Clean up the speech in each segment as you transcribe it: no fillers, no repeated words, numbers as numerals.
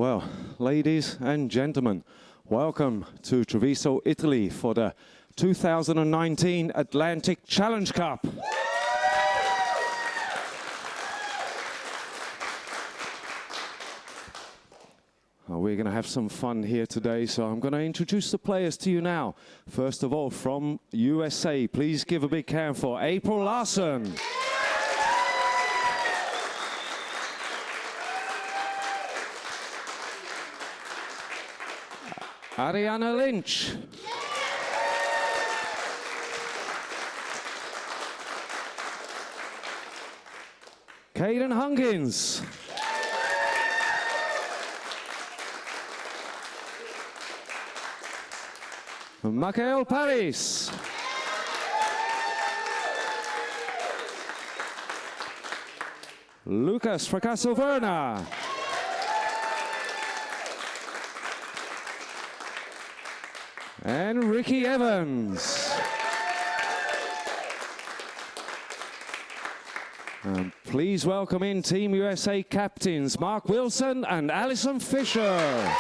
Well, ladies and gentlemen, welcome to Treviso, Italy for the 2019 Atlantic Challenge Cup. We're going to have some fun here today, so I'm going to introduce the players to you now. First of all, from USA, please give a big hand for April Larson. Ariana Lynch. Caden Hunkins. Michael Paris. Lucas Fracasso Verna. And Ricky Evans. And please welcome in Team USA captains Mark Wilson and Alison Fisher.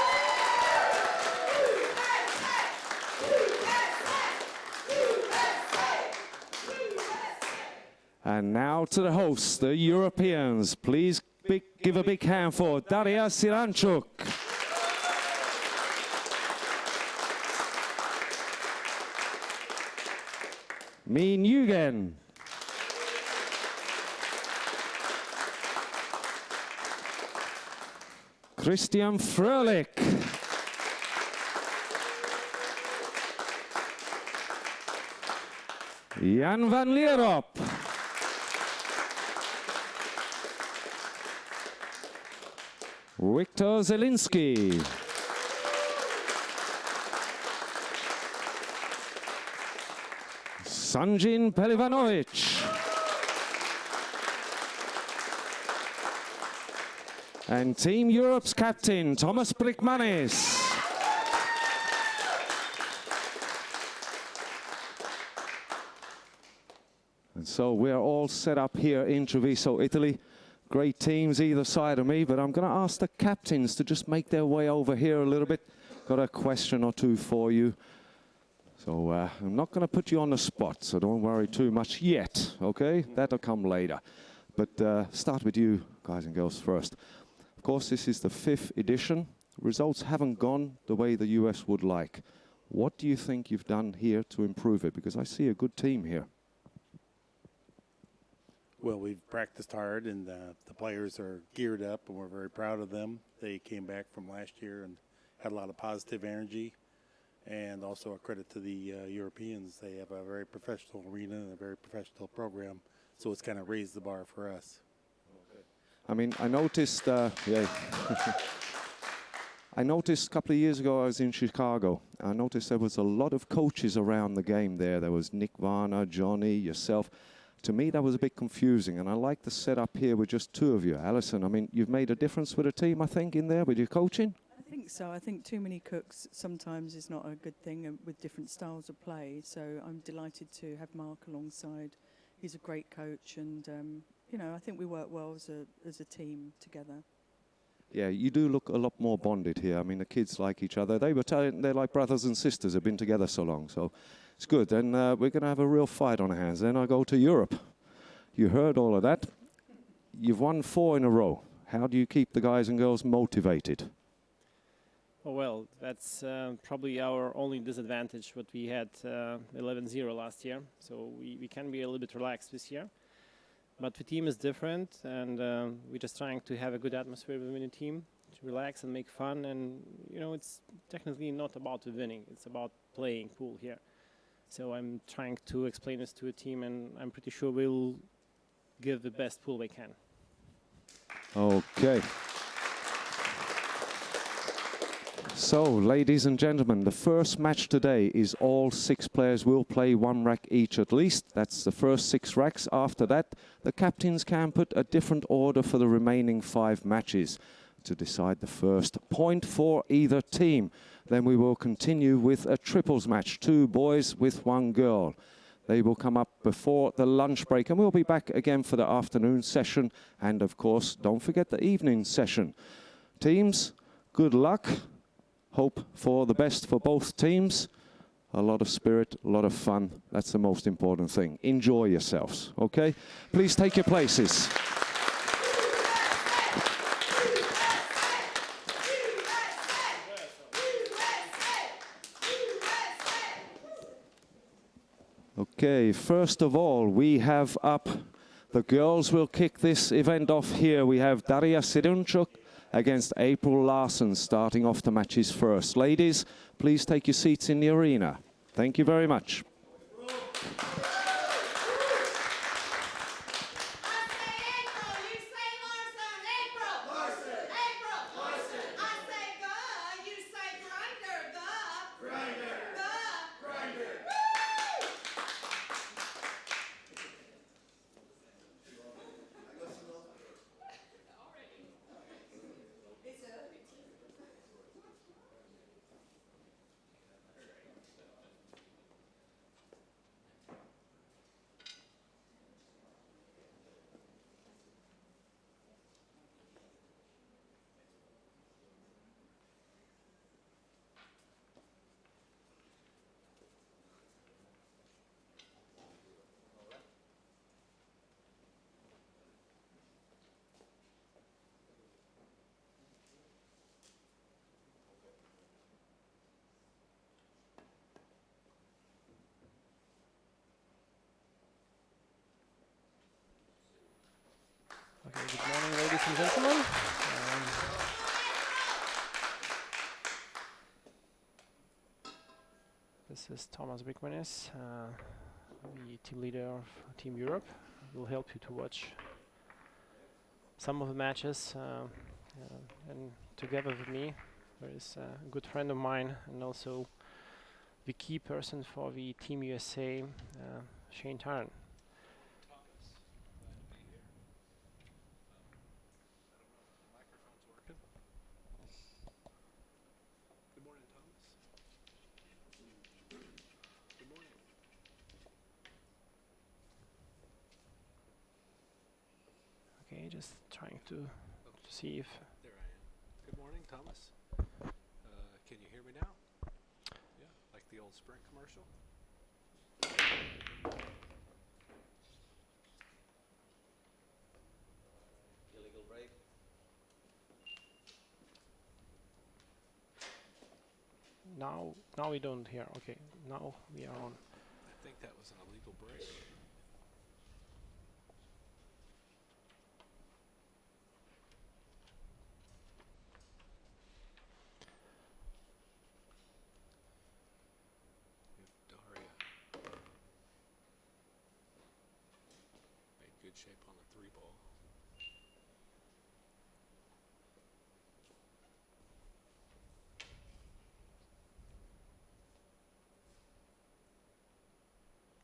And now to the hosts, the Europeans. Please give a big hand for Daria Siranchuk. Min Yugen. Christian Frölich. Jan van Lierop. Viktor Zelinski. Sanjin Pelivanovic. And Team Europe's captain, Thomas Brickmanis. And so we're all set up here in Treviso, Italy. Great teams either side of me, but I'm going to ask the captains to just make their way over here a little bit. Got a question or two for you. So I'm not going to put you on the spot, so don't worry too much yet, okay? That'll come later. But start with you, guys and girls, first. Of course, this is the 5th edition. Results haven't gone the way the US would like. What do you think you've done here to improve it? Because I see a good team here. Well, we've practiced hard, and the players are geared up, and we're very proud of them. They came back from last year and had a lot of positive energy. And also a credit to the Europeans. They have a very professional arena and a very professional program, so it's kind of raised the bar for us. Okay. I mean, I noticed, I noticed a couple of years ago I was in Chicago. I noticed there was a lot of coaches around the game there. There was Nick Varner, Johnny, yourself. To me, that was a bit confusing, and I like the setup here with just 2 of you. Alison, I mean, you've made a difference with the team, I think, in there with your coaching? I think so. I think too many cooks sometimes is not a good thing with different styles of play. So I'm delighted to have Mark alongside. He's a great coach, and you know, I think we work well as a team together. Yeah, you do look a lot more bonded here. I mean, the kids like each other. They were telling they're like brothers and sisters. Have been together so long, so it's good. And we're going to have a real fight on our hands. Then I go to Europe. You heard all of that. You've won 4 in a row. How do you keep the guys and girls motivated? Oh, well, that's probably our only disadvantage, what we had 11-0 last year. So we can be a little bit relaxed this year. But the team is different, and we're just trying to have a good atmosphere within the team, to relax and make fun. And, you know, it's technically not about winning. It's about playing pool here. So I'm trying to explain this to a team, and I'm pretty sure we'll give the best pool they can. Okay. So, ladies and gentlemen, the first match today is all 6 players will play 1 rack each at least. That's the first 6 racks. After that, the captains can put a different order for the remaining 5 matches to decide the first point for either team. Then we will continue with a triples match, 2 boys with 1 girl. They will come up before the lunch break, and we'll be back again for the afternoon session. And of course, don't forget the evening session. Teams, good luck. Hope for the best for both teams. A lot of spirit, a lot of fun. That's the most important thing. Enjoy yourselves, okay? Please take your places. Okay, first of all, we have up, the girls will kick this event off here. We have Daria Sidunchuk against April Larsen starting off the matches first. Ladies, please take your seats in the arena. Thank you very much. Okay, good morning, ladies and gentlemen. This is Thomas Brickmanis, the team leader of Team Europe. I will help you to watch some of the matches, and together with me there is a good friend of mine and also the key person for the Team USA, Shane Tarn. Okay, just trying to see if... There I am. Good morning, Thomas. Can you hear me now? Yeah, like the old Sprint commercial. Illegal break. Now we don't hear. Okay, now we are on. I think that was an illegal break. Good shape on the 3-ball.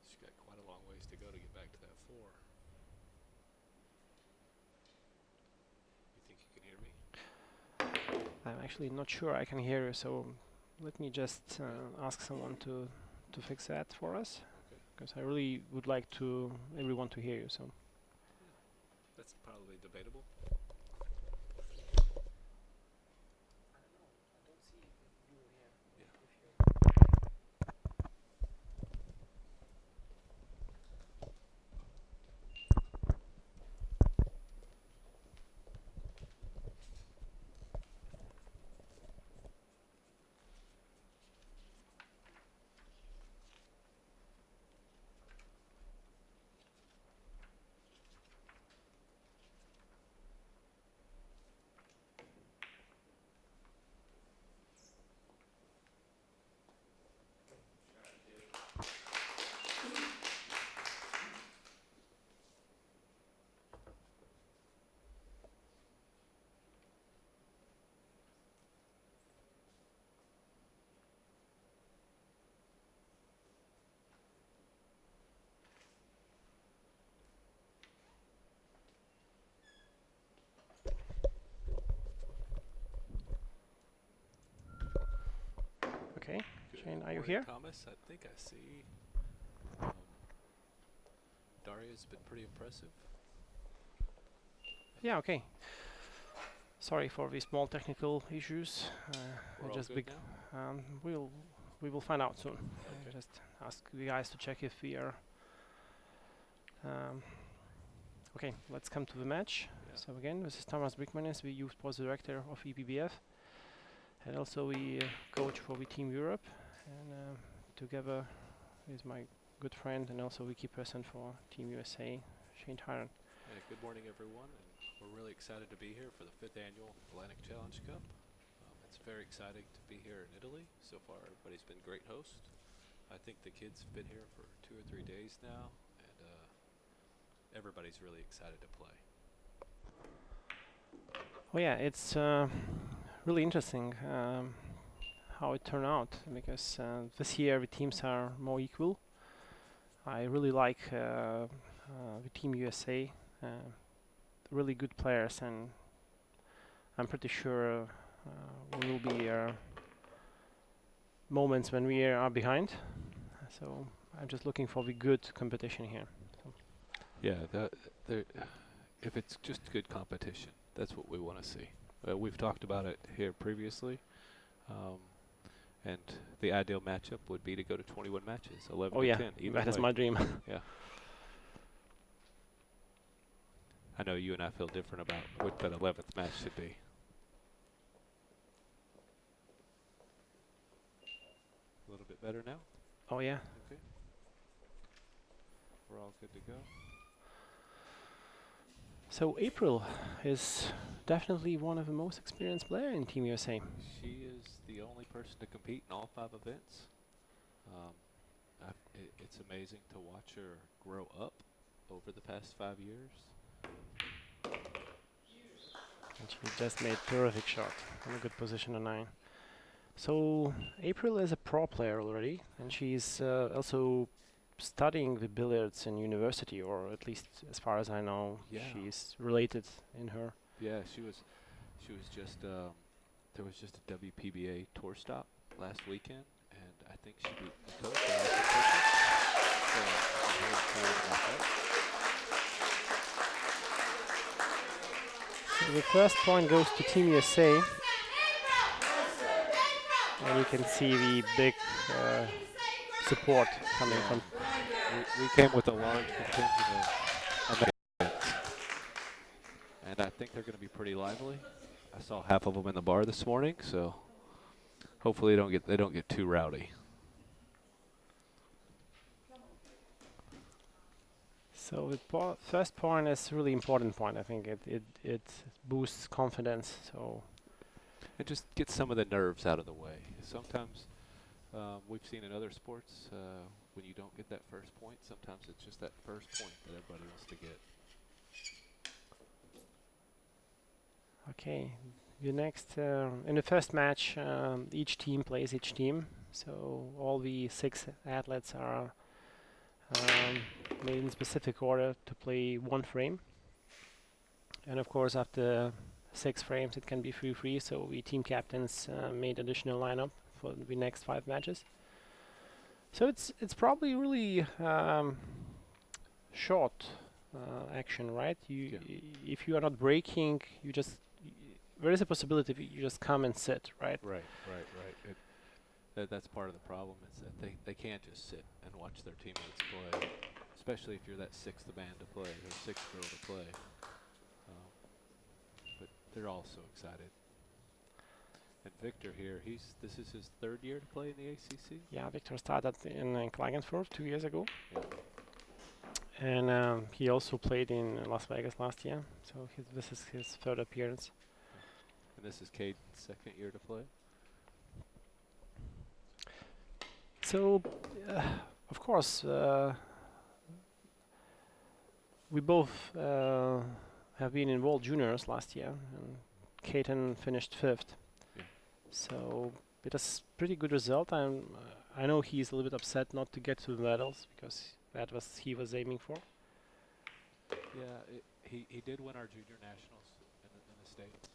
She's got quite a long ways to go to get back to that 4. You think you can hear me? I'm actually not sure I can hear you, so let me just ask someone to fix that for us, because I really would like everyone to hear you. So. That's probably debatable. Okay, Good Shane, are you morning, here? Thomas, I think I see. Daria's been pretty impressive. Yeah, okay. Sorry for the small technical issues. We're all Just good big. now? We will find out soon. Just ask the guys to check if we are. Okay, let's come to the match. Yeah. So again, this is Thomas Brickmanis, the youth sports director of EPBF, and also the coach for the Team Europe. And together is my good friend and also the key person for Team USA, Shane Tyron. Yeah, good morning, everyone. And we're really excited to be here for the 5th annual Atlantic Challenge Cup. It's very exciting to be here in Italy. So far, everybody's been great host. I think the kids have been here for 2 or 3 days now, and everybody's really excited to play. Oh yeah, it's really interesting how it turned out, because this year the teams are more equal. I really like the Team USA, really good players, and I'm pretty sure there will be moments when we are behind. So I'm just looking for the good competition here. So Yeah, if it's just good competition, that's what we want to see. We've talked about it here previously, and the ideal matchup would be to go to 21 matches, 11 oh to yeah, 10. Either that is way. my dream. Yeah. I know you and I feel different about what that 11th match should be. A little bit better now? Oh yeah. Okay. We're all good to go. So April is definitely one of the most experienced players in Team USA. She is the only person to compete in all 5 events. It's amazing to watch her grow up over the past 5 years. And she just made terrific shot in a good position on 9. So April is a pro player already, and she's also studying the billiards in university, or at least as far as I know, Yeah. she's related in her. Yeah, she was just there was just a WPBA tour stop last weekend, and I think she beat the coach. So I'm very excited about that. So the first point goes to Team USA, and you can see the big support coming from. We came with a large contingent of Americans, and I think they're going to be pretty lively. I saw half of them in the bar this morning, so hopefully they don't get too rowdy. So the first point is really important point. I think it boosts confidence. So And just get some of the nerves out of the way. Sometimes we've seen in other sports when you don't get that first point, sometimes it's just that first point that everybody wants to get. okay, the next in the first match, each team plays each team. So all the 6 athletes are made in specific order to play 1 frame. And of course, after 6 frames, it can be 3-3. So we team captains made additional lineup for the next 5 matches. So it's probably really short action, right? Yeah. If you are not breaking, you just there is a possibility you just come and sit, right? Right. That's part of the problem is that they can't just sit and watch their teammates play, especially if you're that 6th man to play or 6th girl to play. But they're all so excited. And Victor here, this is his 3rd year to play in the ACC. Yeah, Victor started in Klagenfurt 2 years ago. Yeah. And he also played in Las Vegas last year, so this is his 3rd appearance. And this is Caden's 2nd year to play. So, of course, we both have been in World Juniors last year, and Caden finished 5th. Yeah. So it is pretty good result. I know he's a little bit upset not to get to the medals because that was he was aiming for. Yeah, he did win our junior nationals in the States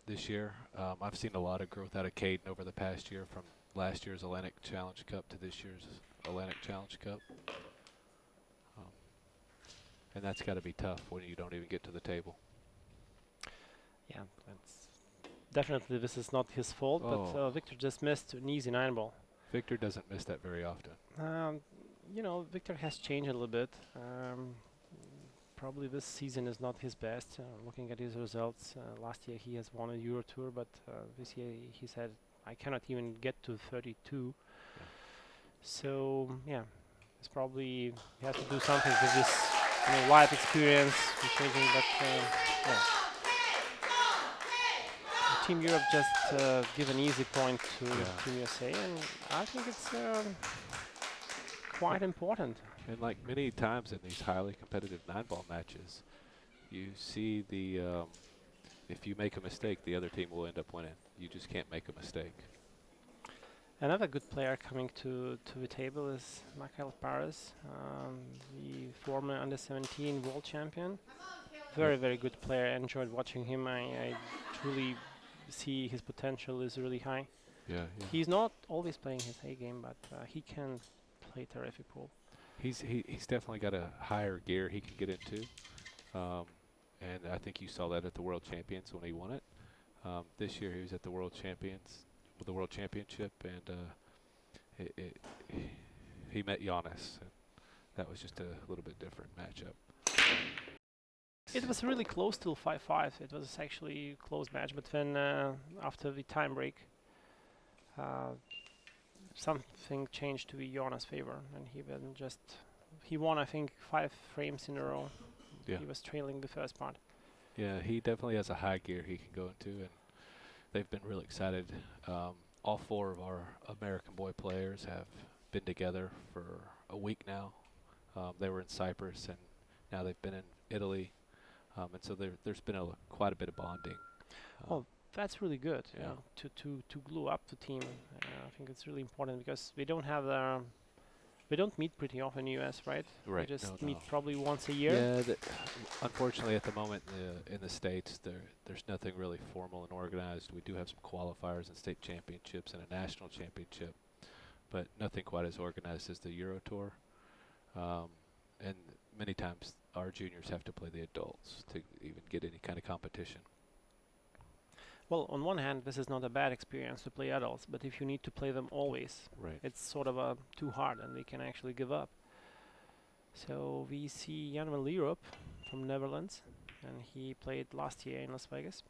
this year. I've seen a lot of growth out of Caden over the past year, from last year's Atlantic Challenge Cup to this year's Atlantic Challenge Cup. And that's got to be tough when you don't even get to the table. Yeah, that's definitely this is not his fault, but Oh. Victor just missed an easy 9-ball. Victor doesn't miss that very often. You know, Victor has changed a little bit. Probably this season is not his best. Looking at his results, last year he has won a Euro Tour, but this year he said, I cannot even get to 32. Yeah. So, yeah, it's probably he has to do something with this life experience and changing, but yeah. Team Europe just give an easy point to Team USA, and I think it's quite important. And like many times in these highly competitive 9-ball matches, you see the if you make a mistake, the other team will end up winning. You just can't make a mistake. Another good player coming to the table is Michael Paris, the former under-17 world champion. Very, very good player. I enjoyed watching him. I truly see his potential is really high. Yeah, yeah. He's not always playing his A game, but he can play terrific pool. He's definitely got a higher gear he can get into, and I think you saw that at the World Champions when he won it. This year he was at the World Championship, and he met Giannis. And that was just a little bit different matchup. It was really close till 5-5. It was actually a close match, but then after the time break, something changed to Jonas' favor, and he won, I think, 5 frames in a row. Yeah. He was trailing the first part. Yeah, he definitely has a high gear he can go into, and they've been really excited. All 4 of our American boy players have been together for a week now. They were in Cyprus, and now they've been in Italy, and so there's been quite a bit of bonding. That's really good. Yeah. To glue up the team. I think it's really important because we don't meet pretty often in US, right? Right. We just No. meet probably once a year. Yeah. Unfortunately, at the moment in the States, there's nothing really formal and organized. We do have some qualifiers and state championships and a national championship, but nothing quite as organized as the Euro Tour. And many times our juniors have to play the adults to even get any kind of competition. Well, on one hand, this is not a bad experience to play adults, but if you need to play them always, Right. it's sort of too hard, and they can actually give up. So we see Jan van Lierop from Netherlands, and he played last year in Las Vegas.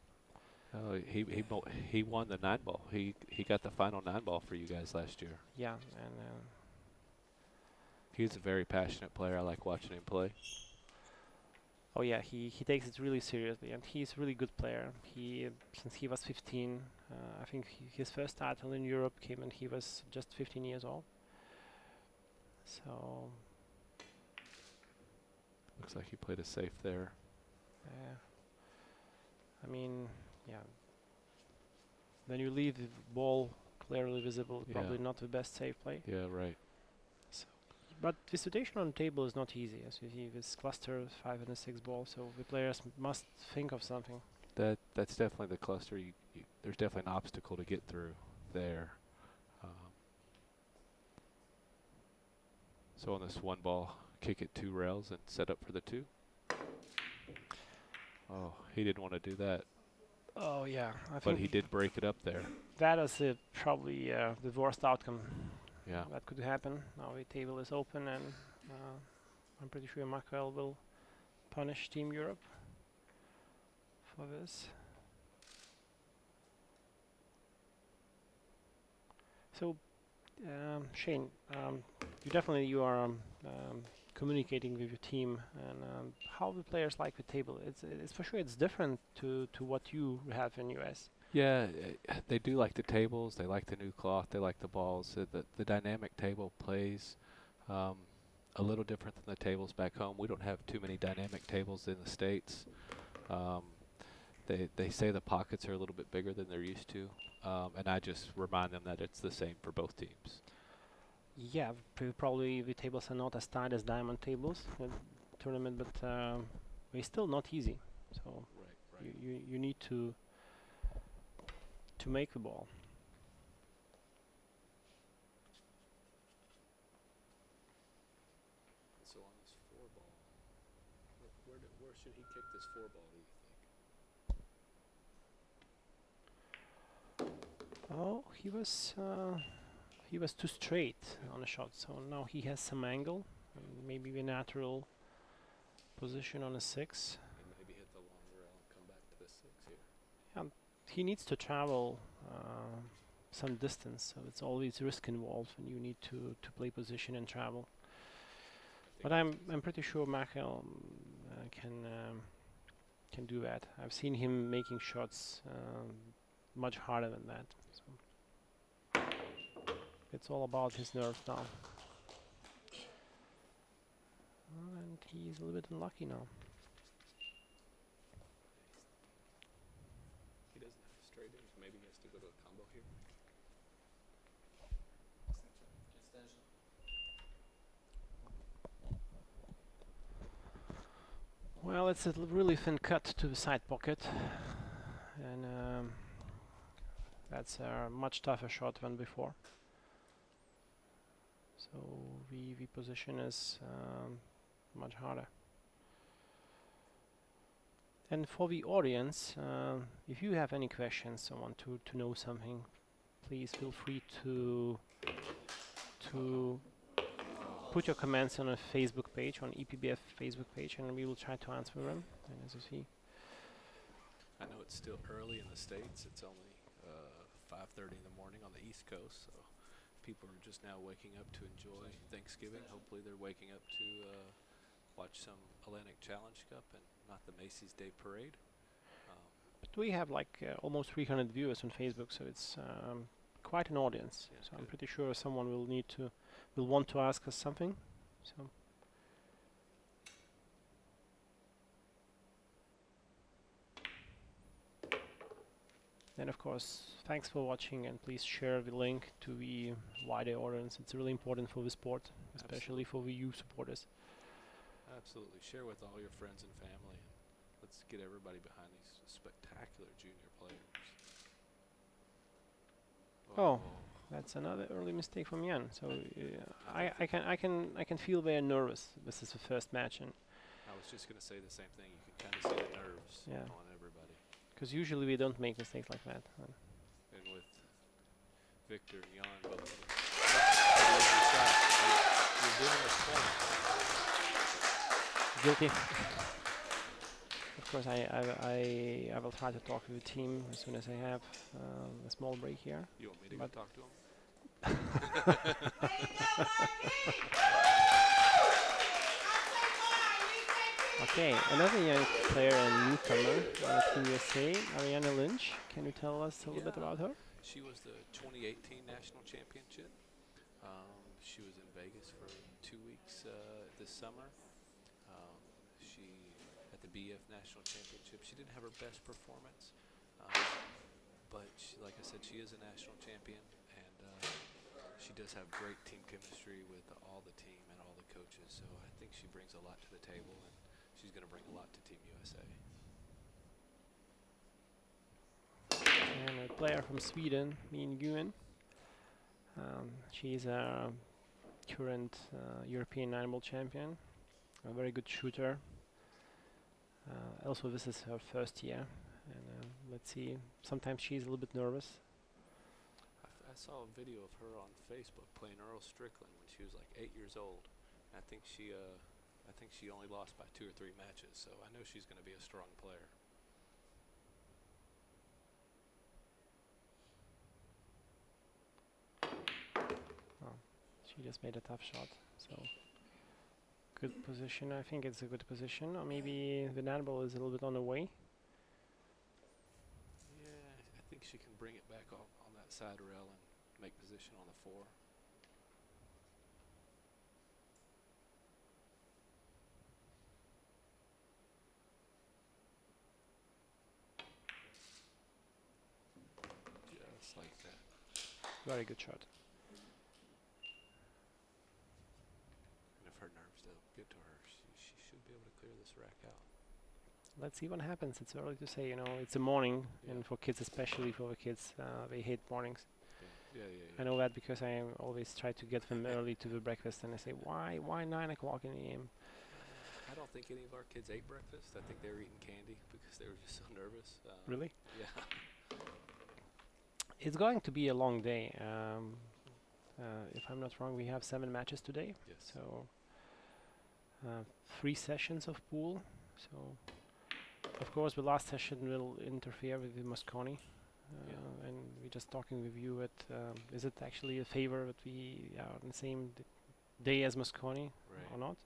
He won the 9-ball. He got the final 9-ball for you guys last year. Yeah, and He's a very passionate player. I like watching him play. oh yeah, he takes it really seriously, and he's a really good player. Since he was 15, I think his first title in Europe came when he was just 15 years old. So Looks like he played it safe there. I mean, yeah. When you leave the ball clearly visible, Yeah. probably not the best save play. Yeah, right. But the situation on the table is not easy, as you see this cluster 5 and a 6 ball, so the players must think of something. That's definitely the cluster. There's definitely an obstacle to get through there. So on this 1 ball, kick it 2 rails and set up for the 2. Oh, he didn't want to do that, Oh yeah, I but think he did break it up there. that is probably the worst outcome Yeah. that could happen. Now the table is open, and I'm pretty sure Michael will punish Team Europe for this. So, Shane, you are communicating with your team, and how the players like the table. It's for sure it's different to what you have in US. Yeah, they do like the tables. They like the new cloth. They like the balls. The dynamic table plays a little different than the tables back home. We don't have too many dynamic tables in the States. They say the pockets are a little bit bigger than they're used to, and I just remind them that it's the same for both teams. Yeah, probably the tables are not as tight as diamond tables in tournament, but they're still not easy. So you need to make the ball. So on this 4 ball, where should he kick this 4 ball, do you think? Oh, he was too straight on the shot, so now he has some angle, and maybe a natural position on a 6. And maybe hit the long rail and come back to the 6 here. He needs to travel some distance, so it's always risk involved when you need to play position and travel. But I'm pretty sure Michael can do that. I've seen him making shots much harder than that. So it's all about his nerve now. And he's a little bit unlucky now. He doesn't have straight edge. Maybe he has to go to a combo here. Well, it's a really thin cut to the side pocket, and that's a much tougher shot than before. So the position is much harder. And for the audience, if you have any questions or want to know something, please feel free to put your comments on a Facebook page, on EPBF Facebook page, and we will try to answer them. And as you see, I know it's still early in the States. It's only 5:30 in the morning on the East Coast, so people are just now waking up to enjoy Thanksgiving. Hopefully they're waking up to watch some Atlantic Challenge Cup and not the Macy's Day Parade. but we have like almost 300 viewers on Facebook, so it's quite an audience. Yeah, So I'm good. pretty sure someone will want to ask us something. So. And of course, thanks for watching, and please share the link to the wider audience. It's really important for the sport, especially for the youth supporters. Absolutely. Share with all your friends and family, and let's get everybody behind these spectacular junior players. Oh, that's another early mistake from Jan. So I can feel they're nervous. This is the first match, and I was just going to say the same thing. You can kind of see the nerves Yeah. on everybody. because usually we don't make mistakes like that. And with Victor and Jan both. You're giving us points. Guilty. Of course, I will try to talk to the team as soon as I have a small break here. You want me to go But- talk to him? Okay, another young player and newcomer on Team USA, Ariana Lynch. Can you tell us a little bit Yeah. about her? She was the 2018 National Championship. She was in Vegas for 2 weeks this summer. She at the BF National Championship. She didn't have her best performance, but she, like I said, she is a national champion, and she does have great team chemistry with all the team and all the coaches. So I think she brings a lot to the table, and she's going to bring a lot to Team USA. And a player from Sweden, Min Nguyen. She's a current European animal champion, a very good shooter. Also, this is her first year, and let's see. Sometimes she's a little bit nervous. I saw a video of her on Facebook playing Earl Strickland when she was like 8 years old. I think she only lost by 2 or 3 matches, so I know she's going to be a strong player. She just made a tough shot, so good position. I think it's a good position, or maybe the net ball is a little bit on the way. Yeah, I think she can bring it back on that side rail and make position on the 4. Just like that. Very good shot. And if her nerves don't get to her, she should be able to clear this rack out. Let's see what happens. It's early to say, it's a morning, Yeah. and for kids, especially for the kids, they hate mornings. Yeah. I know that because I always try to get them early to the breakfast, and I say, why 9 o'clock in the AM? I don't think any of our kids ate breakfast. I think they were eating candy because they were just so nervous. Really? Yeah. It's going to be a long day. If I'm not wrong, we have 7 matches today. Yes. So 3 sessions of pool. So of course the last session will interfere with the Mosconi. And we're just talking with you at is it actually a favor that we are on the same day as Mosconi or not?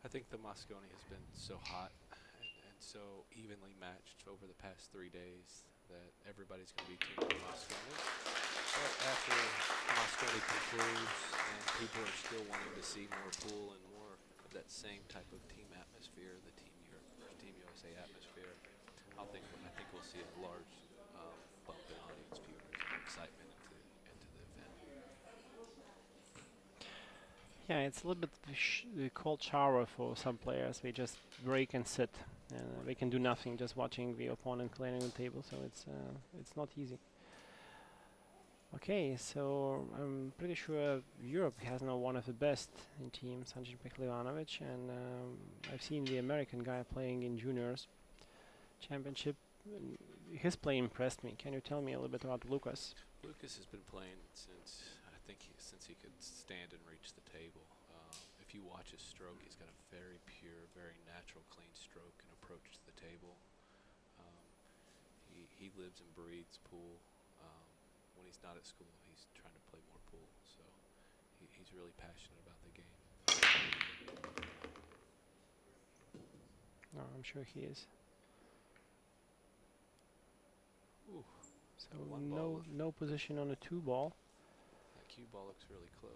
I think the Mosconi has been so hot and so evenly matched over the past 3 days that everybody's going to be teaming Mosconi. But after Mosconi concludes and people are still wanting to see more pool and more of that same type of team atmosphere, the Team USA atmosphere, I think we'll see a large bump in audience viewers and excitement into the event. Yeah, it's a little bit the cold shower for some players. They just break and sit, and they can do nothing, just watching the opponent clearing the table. So it's not easy. Okay, so I'm pretty sure Europe has now one of the best in team, Sanjin Peklivanovic, and I've seen the American guy playing in juniors championship. His play impressed me. Can you tell me a little bit about Lucas? Lucas has been playing since he could stand and reach the table. If you watch his stroke, he's got a very pure, very natural, clean stroke and approach to the table. He lives and breathes pool. When he's not at school, he's trying to play more pool. So he's really passionate about the game. No, I'm sure he is. Ooh, So one ball no position on the 2 ball. that cue ball looks really close.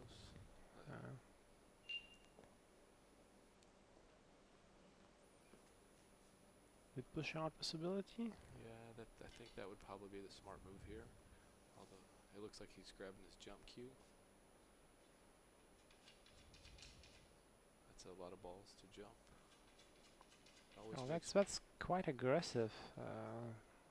With push out possibility. Yeah, I think that would probably be the smart move here. Although it looks like he's grabbing his jump cue. That's a lot of balls to jump. Oh, that's quite aggressive.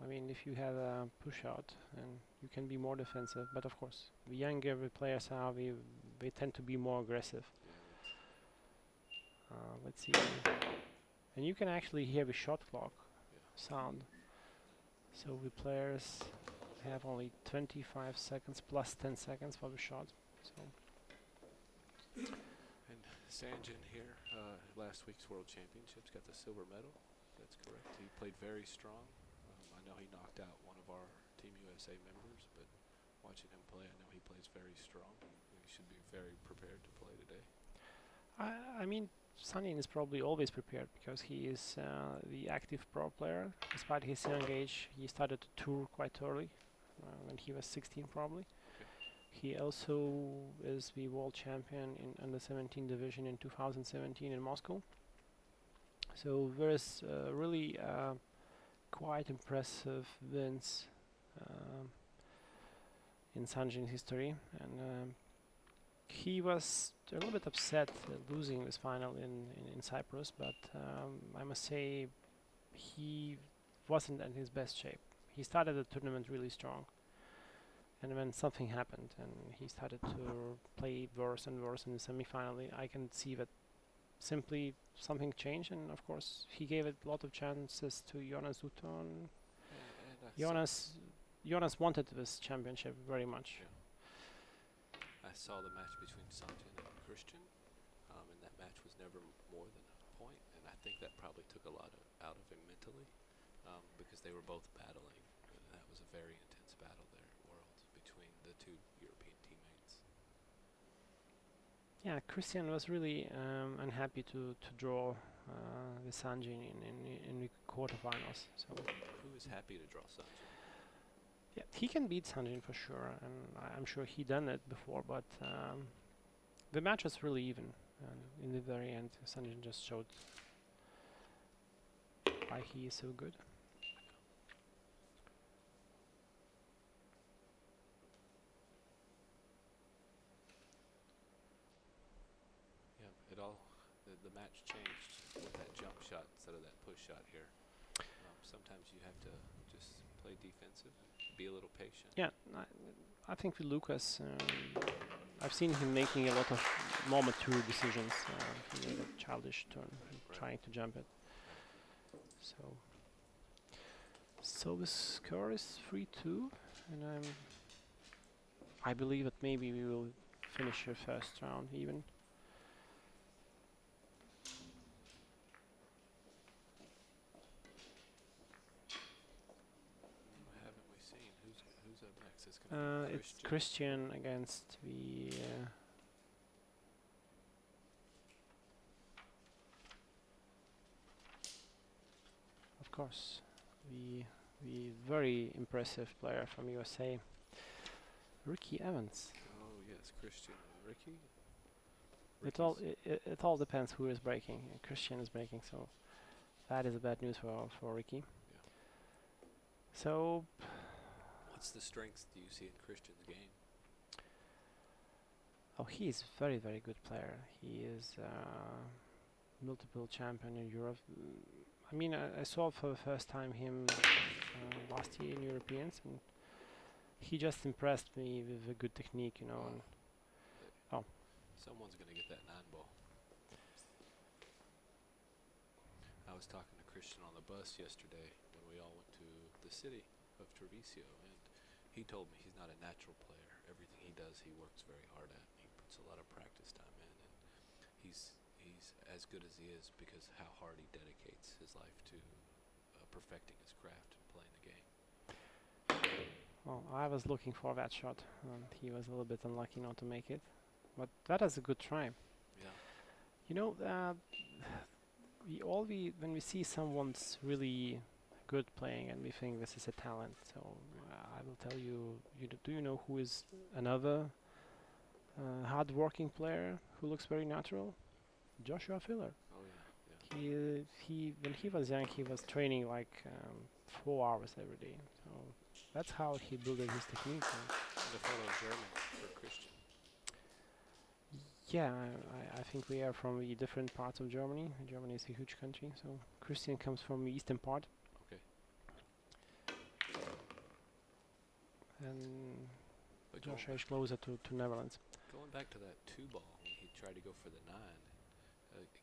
I mean, if you have a push out, and you can be more defensive. But of course, the younger the players are, they tend to be more aggressive. Let's see. And you can actually hear the shot clock sound. So the players have only 25 seconds plus 10 seconds for the shot. So. And Sanjin here, last week's World Championships, got the silver medal. That's correct. He played very strong. I know he knocked out one of our Team USA members, but watching him play, I know he plays very strong. He should be very prepared to play today. I mean, Sanjin is probably always prepared because he is the active pro player. Despite his young age, he started to tour quite early, when he was 16 probably. He also is the world champion in under 17 division in 2017 in Moscow. So there is really quite impressive wins in Sanjin's history, and he was a little bit upset losing this final in Cyprus, but I must say he wasn't in his best shape. He started the tournament really strong, and when something happened and he started to play worse and worse in the semi-final, I can see that simply something changed, and of course he gave a lot of chances to Jonas Uton. Jonas wanted this championship very much. Yeah. I saw the match between Sanjin and Christian, and that match was never more than a point, and I think that probably took a lot out of him mentally, because they were both battling, and that was a very intense battle there at Worlds between the 2 European teammates. Yeah, Christian was really unhappy to draw the Sanjin in the quarterfinals. So Who is happy to draw Sanjin? yeah, he can beat Sanjin for sure, and I'm sure he done it before. But the match was really even, and in the very end, Sanjin just showed why he is so good. Yeah, the match changed with that jump shot instead of that push shot here. Sometimes you have to just play defensive and be a little patient. Yeah, I think with Lucas, I've seen him making a lot of more mature decisions. He made a childish turn, trying to jump it. So So the score is 3-2, and I believe that maybe we will finish the first round even. Who haven't we seen? Who's up next? It's gonna be It's Christian against the. Of course, the very impressive player from USA, Ricky Evans. Oh yes, Christian and Ricky. It all depends who is breaking. Christian is breaking, so that is a bad news for Ricky. Yeah. So, What's the strengths do you see in Christian's game? oh, he is very good player. He is multiple champion in Europe. I mean, I saw for the first time him last year in Europeans, and he just impressed me with a good technique, you know. And Someone's gonna get that 9-ball. I was talking to Christian on the bus yesterday when we all went to the city of Treviso, and he told me he's not a natural player. Everything he does, he works very hard at. He puts a lot of practice time in, and he's as good as he is because how hard he dedicates his life to perfecting his craft and playing the game. well, I was looking for that shot, and he was a little bit unlucky not to make it. But that is a good try. Yeah. You know, when we see someone's really good playing, and we think this is a talent. So I will tell you. Do you know who is another hard-working player who looks very natural? Joshua Filler. Oh yeah. He when he was young, he was training like 4 hours every day. So that's how he built his technique. He's a fellow German for Christian. Yeah, I think we are from the different parts of Germany. Germany is a huge country, so Christian comes from the eastern part. Okay. And But Joshua is closer to Netherlands. going back to that 2-ball when he tried to go for the 9,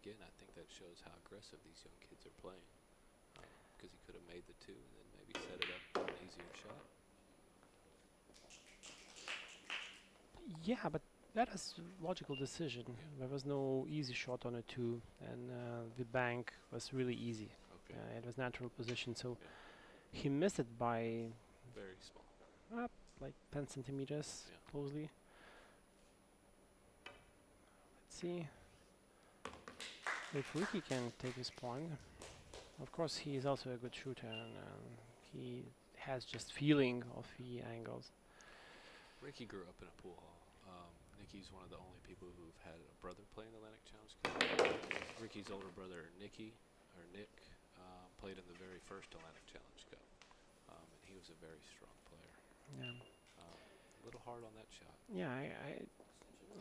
again I think that shows how aggressive these young kids are playing. Because he could have made the 2 and then maybe set it up for an easier shot. Yeah, but that is a logical decision. There was no easy shot on a 2, and the bank was really easy. Okay. It was natural position, so Yeah. he missed it by Very small. like 10 centimeters Yeah. closely. Let's see if Ricky can take his point. Of course, he is also a good shooter, and he has just feeling of the angles. Ricky grew up in a pool hall. Nicky's one of the only people who've had a brother play in the Atlantic Challenge Cup. Ricky's older brother, Nick, played in the very first Atlantic Challenge Cup, and he was a very strong player. Yeah, A little hard on that shot. yeah.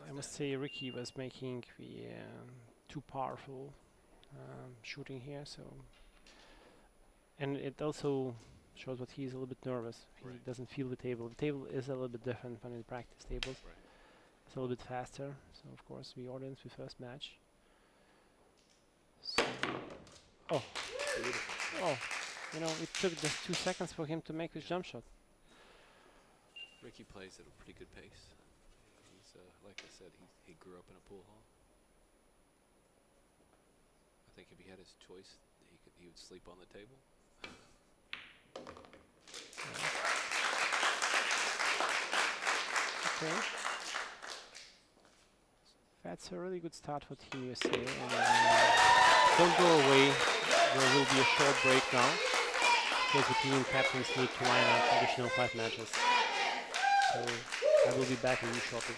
I must say Ricky was making the too powerful shooting here. So, and it also shows that he's a little bit nervous. He Right. doesn't feel the table. The table is a little bit different than in practice tables. Right. It's a little bit faster. So of course the audience the first match. So, Beautiful. oh, you know, it took just 2 seconds for him to make his jump shot. Ricky plays at a pretty good pace. He's like I said, he grew up in a pool hall. I think if he had his choice, he would sleep on the table. Okay. That's a really good start for Team USA. And, don't go away. There will be a short break now, because the team captains need to line up additional 5 matches. So I will be back with you shortly.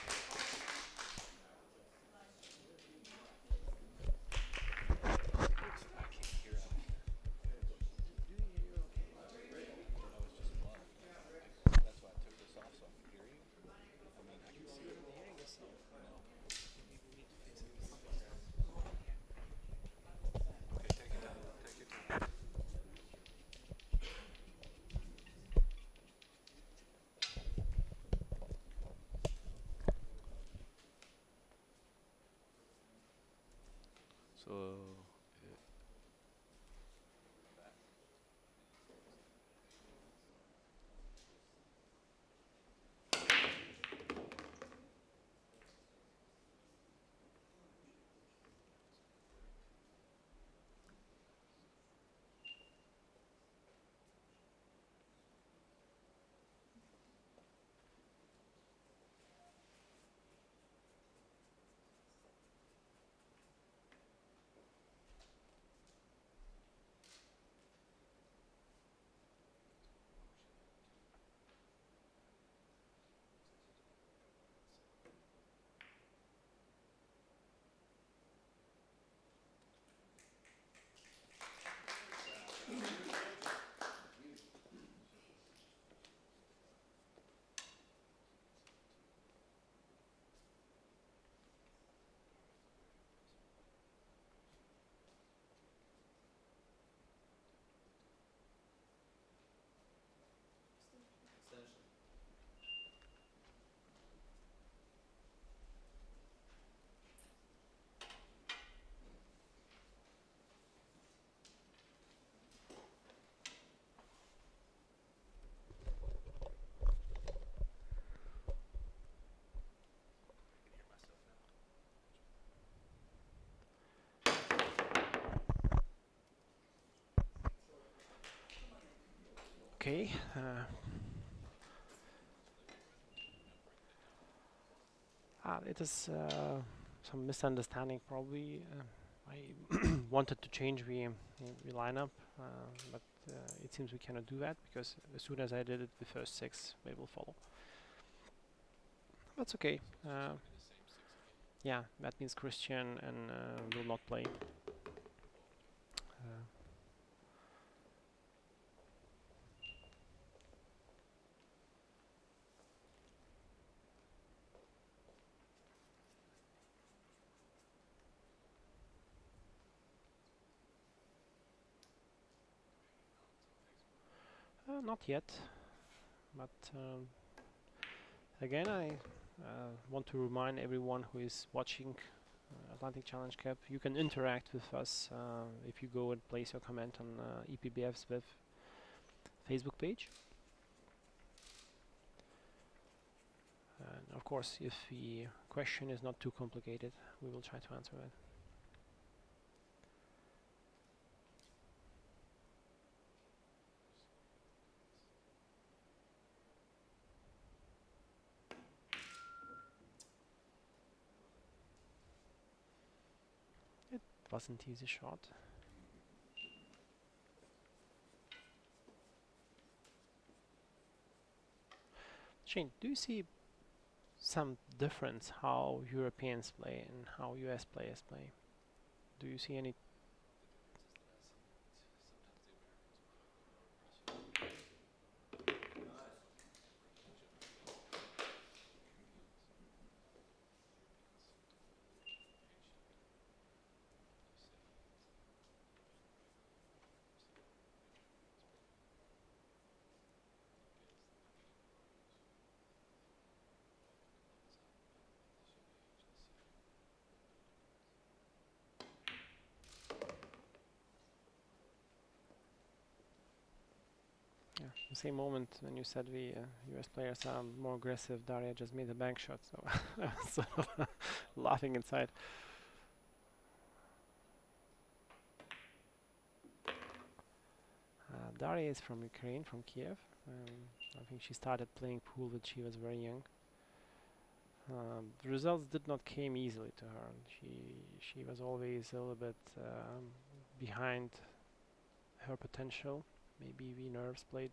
Okay. It is some misunderstanding probably. I wanted to change the lineup, but it seems we cannot do that because as soon as I did it, the first 6 they will follow. That's okay. Yeah, that means Christian and will not play. Not yet, but again, I want to remind everyone who is watching Atlantic Challenge Cup, you can interact with us if you go and place your comment on EPBF's web Facebook page. And of course, if the question is not too complicated, we will try to answer it. It wasn't easy shot. Shane, do you see some difference how Europeans play and how US players play? Do you see any? Yeah, the same moment when you said the US players are more aggressive, Daria just made a bank shot, so I was sort of laughing inside. Daria is from Ukraine, from Kiev. I think she started playing pool when she was very young. The results did not came easily to her. She was always a little bit behind her potential. Maybe the nerves played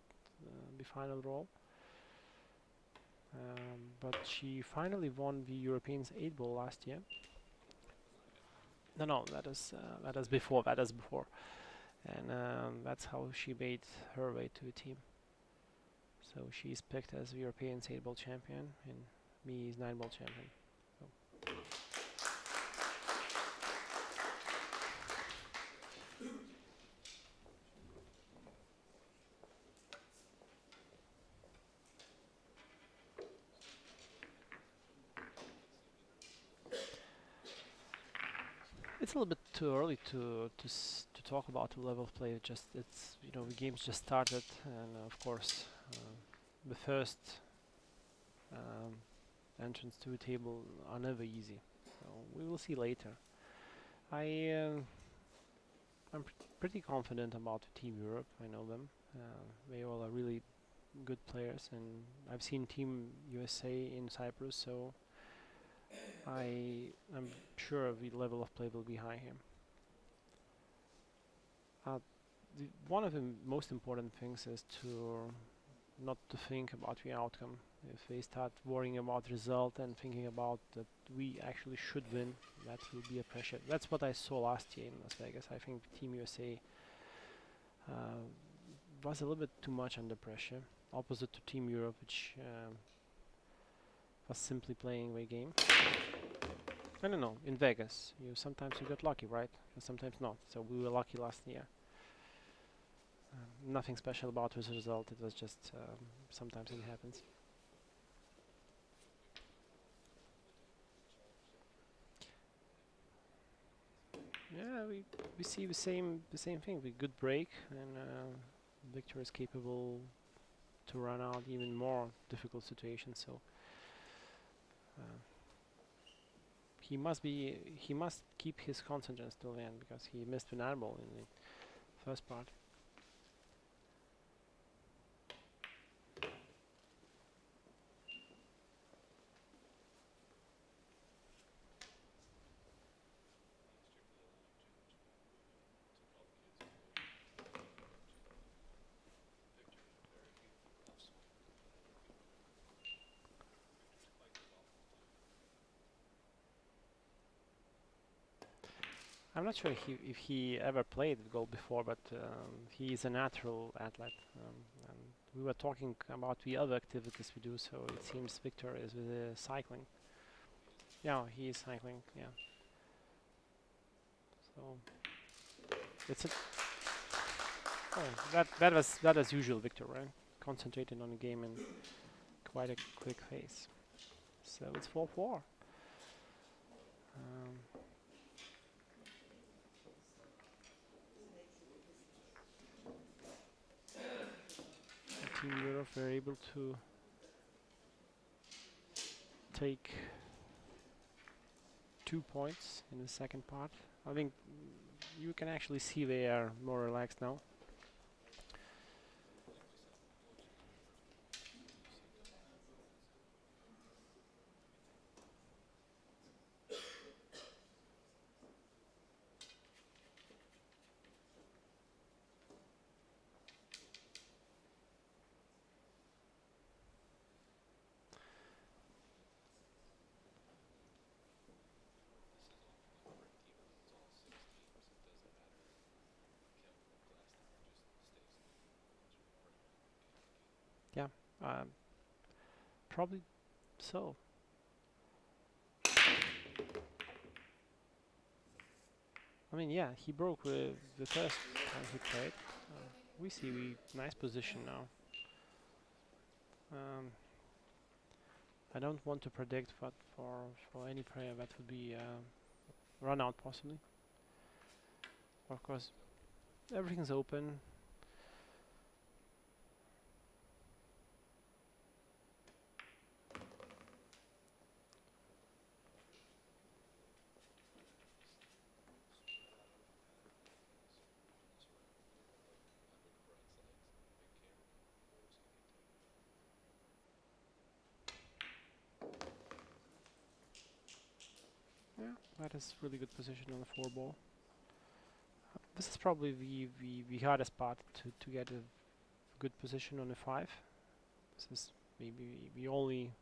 the final role. But she finally won the Europeans 8 ball last year. No, that is before. That is before, and that's how she made her way to the team. So she's picked as the Europeans 8 ball champion, and me is 9 ball champion. So. It's a little bit too early to talk about the level of play. Just it's the game's just started, and of course the first entrance to the table are never easy. So we will see later. I'm pretty confident about Team Europe. I know them. They all are really good players, and I've seen Team USA in Cyprus, so I'm sure the level of play will be high here. One of the most important things is to not to think about the outcome. If they start worrying about result and thinking about that we actually should win, that will be a pressure. That's what I saw last year in Las Vegas. I think Team USA was a little bit too much under pressure, opposite to Team Europe, which was simply playing their game. I don't know, in Vegas, sometimes you get lucky, right? And sometimes not. So we were lucky last year. Nothing special about this result, it was just sometimes it happens. Yeah, we see the same thing. We good break, and Victor is capable to run out even more difficult situations. So he must keep his concentration till the end because he missed an airball in the first part. I'm not sure if he ever played goal before, but he is a natural athlete. And we were talking about the other activities we do, so it seems Victor is with cycling. Yeah, he is cycling. Yeah. So it's a that was usual, Victor, right? Concentrated on the game in quite a quick pace. So it's 4-4. Team Europe were able to take 2 points in the second part. I think you can actually see they are more relaxed now. Yeah, probably so. I mean, yeah, he broke the first time he played. We see nice position now. I don't want to predict, but for any player that would be run out possibly. Of course, everything's open. Yeah, that is really good position on the 4 ball. This is probably the hardest part to get a good position on the 5. This is maybe the only.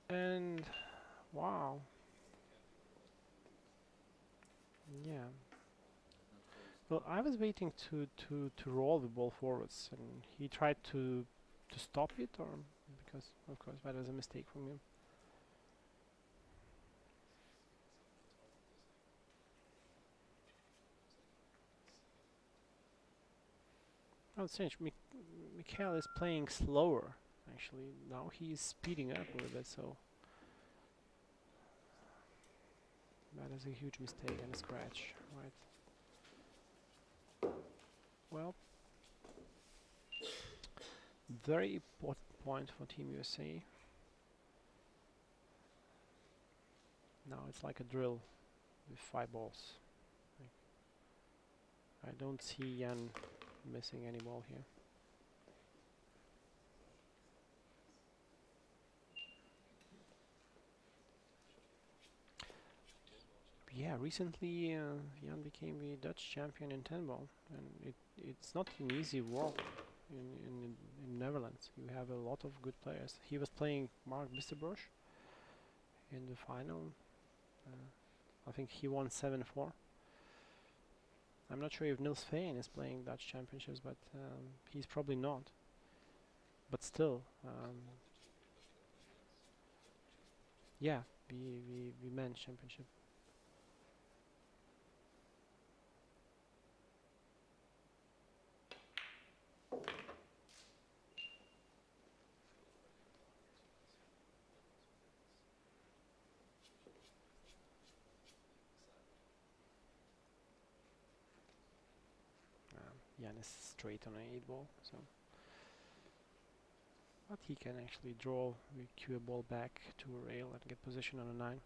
And wow. Yeah. Well, I was waiting to roll the ball forwards, and he tried to stop it, or because of course that was a mistake from him. I would say Mikhail is playing slower. Actually, now he's speeding up a little bit, so that is a huge mistake and a scratch, right? Well, very important point for Team USA. Now it's like a drill with 5 balls. I don't see Jan missing any ball here. Yeah, recently Jan became the Dutch champion in 10 ball, and it's not an easy walk in Netherlands. You have a lot of good players. He was playing Mark Bisterbrosch in the final. I think he won 7-4. I'm not sure if Niels Veen is playing Dutch championships, but he's probably not. But still, yeah, the men's championship. Jan is straight on an 8 ball, so. But he can actually draw the cue ball back to a rail and get position on a 9.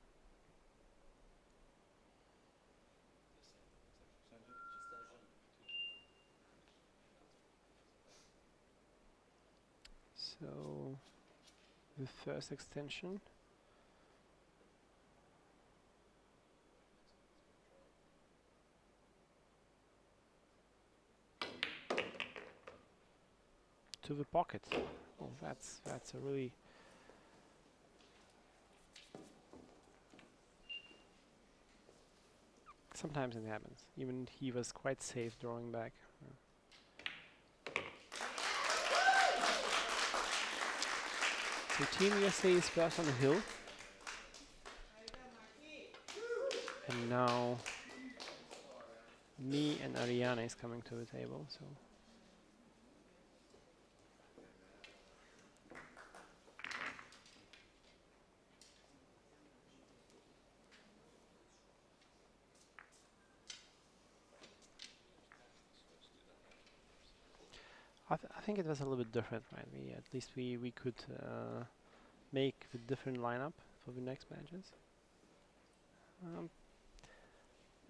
So the first extension. To the pocket. Oh, that's a really Sometimes it happens. Even he was quite safe drawing back. So Team USA is first on the hill. And now me and Ariana is coming to the table. So I think it was a little bit different, right? At least we could make the different lineup for the next matches.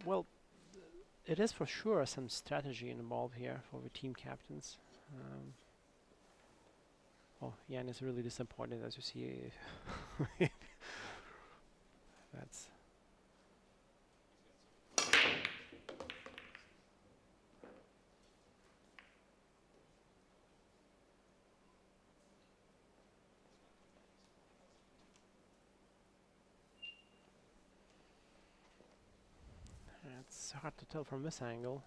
Well, it is for sure some strategy involved here for the team captains. Oh, Jan is really disappointed, as you see. That's it's hard to tell from this angle.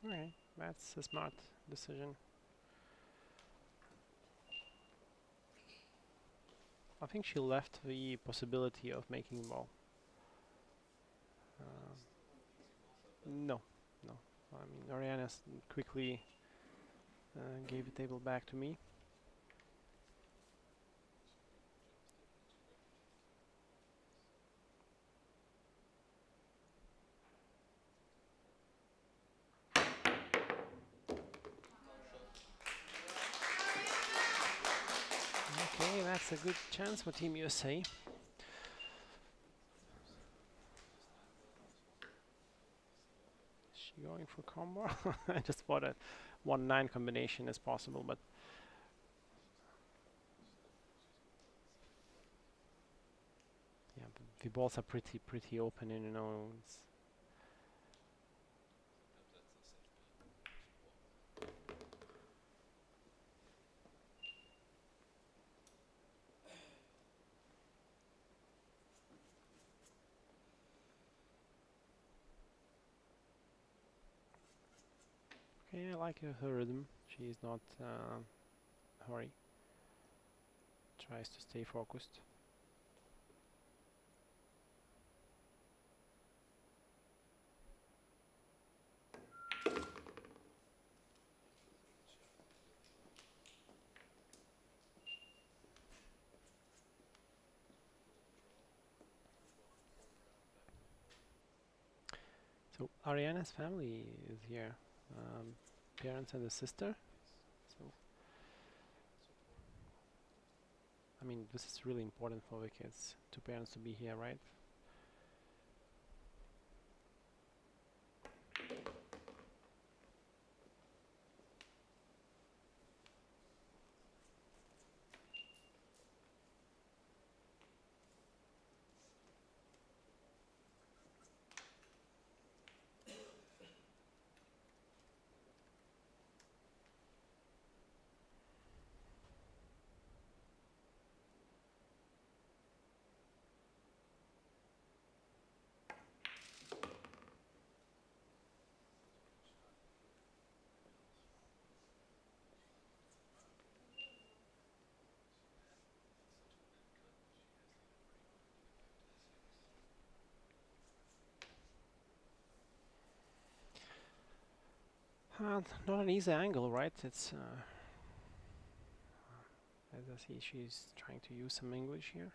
Okay, that's a smart decision. I think she left the possibility of making ball. No, no. I mean, Ariana quickly gave the table back to me. Okay, that's a good chance for Team USA. Is she going for combo? I just thought a 1-9 combination is possible, but yeah, the balls are pretty open, and you know. Okay, I like her rhythm. She is not hurry. Tries to stay focused. So Ariana's family is here. Parents and a sister. So I mean, this is really important for the kids. Two parents to be here, right? Not an easy angle, right? It's as I see, she's trying to use some English here,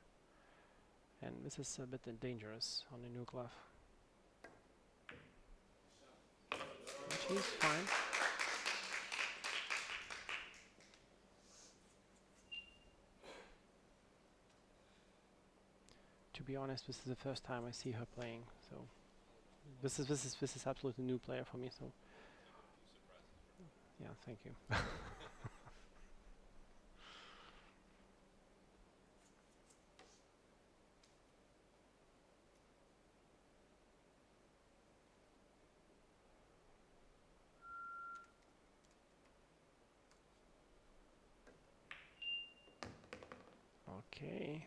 and this is a bit dangerous on the new glove. But she's fine. To be honest, this is the first time I see her playing, so this is absolutely new player for me. So yeah, thank you. Okay.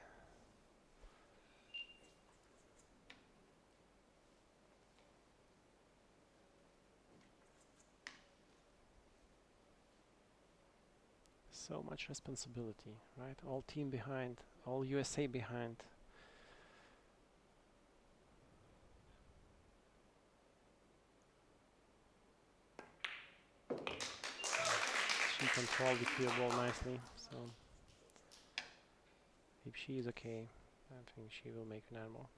So much responsibility, right? All team behind, all USA behind. She controlled the clear ball nicely, so if she is okay, I think she will make an animal.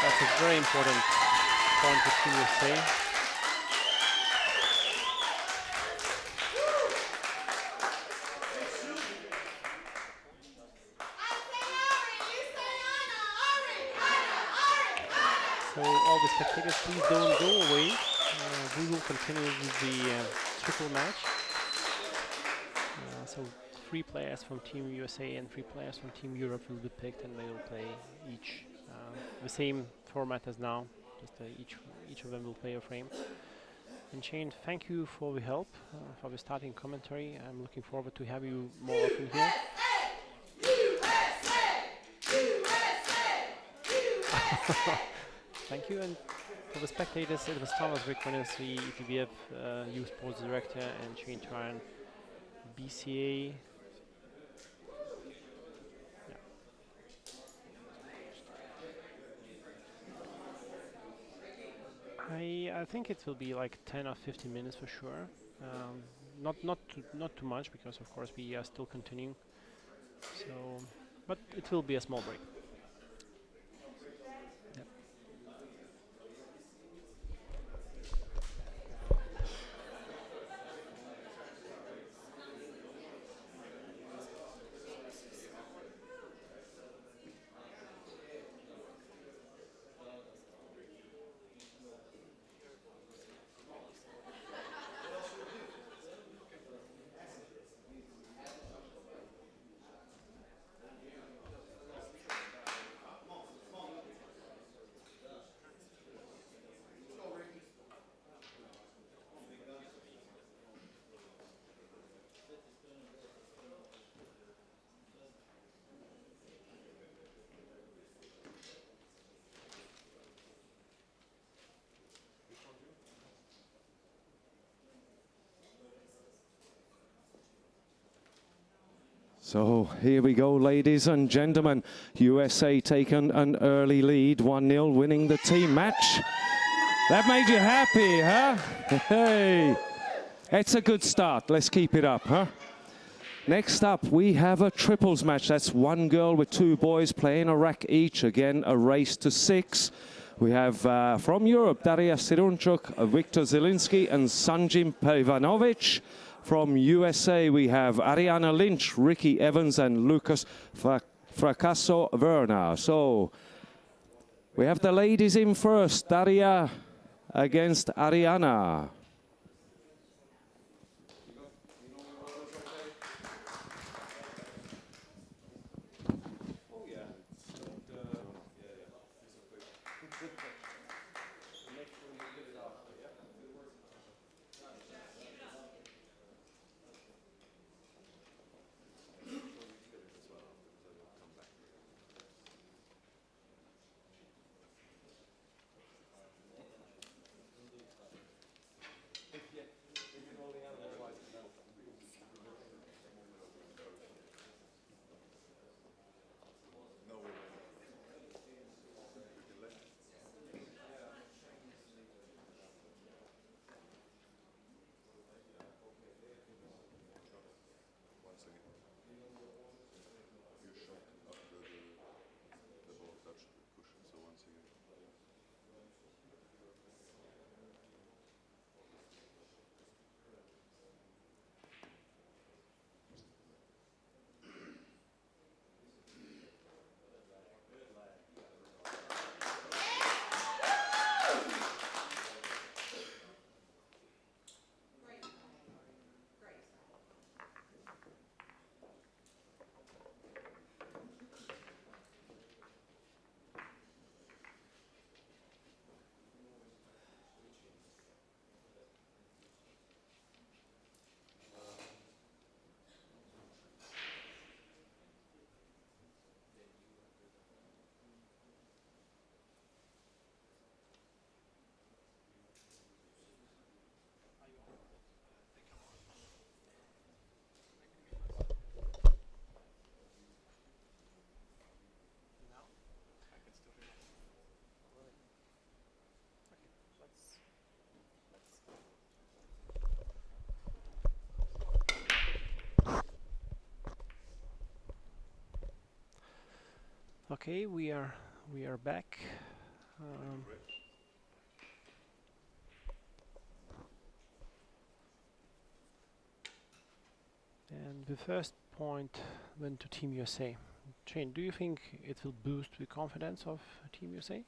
That's a very important point for Team USA. So all the spectators, please don't go away. We will continue with the triple match. So 3 players from Team USA and 3 players from Team Europe will be picked, and they will play each the same format as now. Just each of them will play a frame. And Shane, thank you for the help, for the starting commentary. I'm looking forward to have you more often here. Thank you, and for the spectators, it was Thomas Wickman, the ETBF Youth Sports Director, and Shane Tryon, BCA. I think it will be like 10 or 15 minutes for sure. Not too much, because of course we are still continuing. So, but it will be a small break. Yep. So here we go, ladies and gentlemen. USA taken an early lead, 1-0, winning the team match. That made you happy, huh? Hey, it's a good start. Let's keep it up, huh? Next up, we have a triples match. That's 1 girl with 2 boys playing a rack each. Again, a race to 6. We have from Europe, Daria Sirunchuk, Viktor Zielinski, and Sanjim Pevanovic. From USA, we have Ariana Lynch, Ricky Evans, and Lucas Fracasso Verna. So we have the ladies in first. Daria against Ariana. Okay, we are back. Um, and the first point went to Team USA. Shane, do you think it will boost the confidence of Team USA?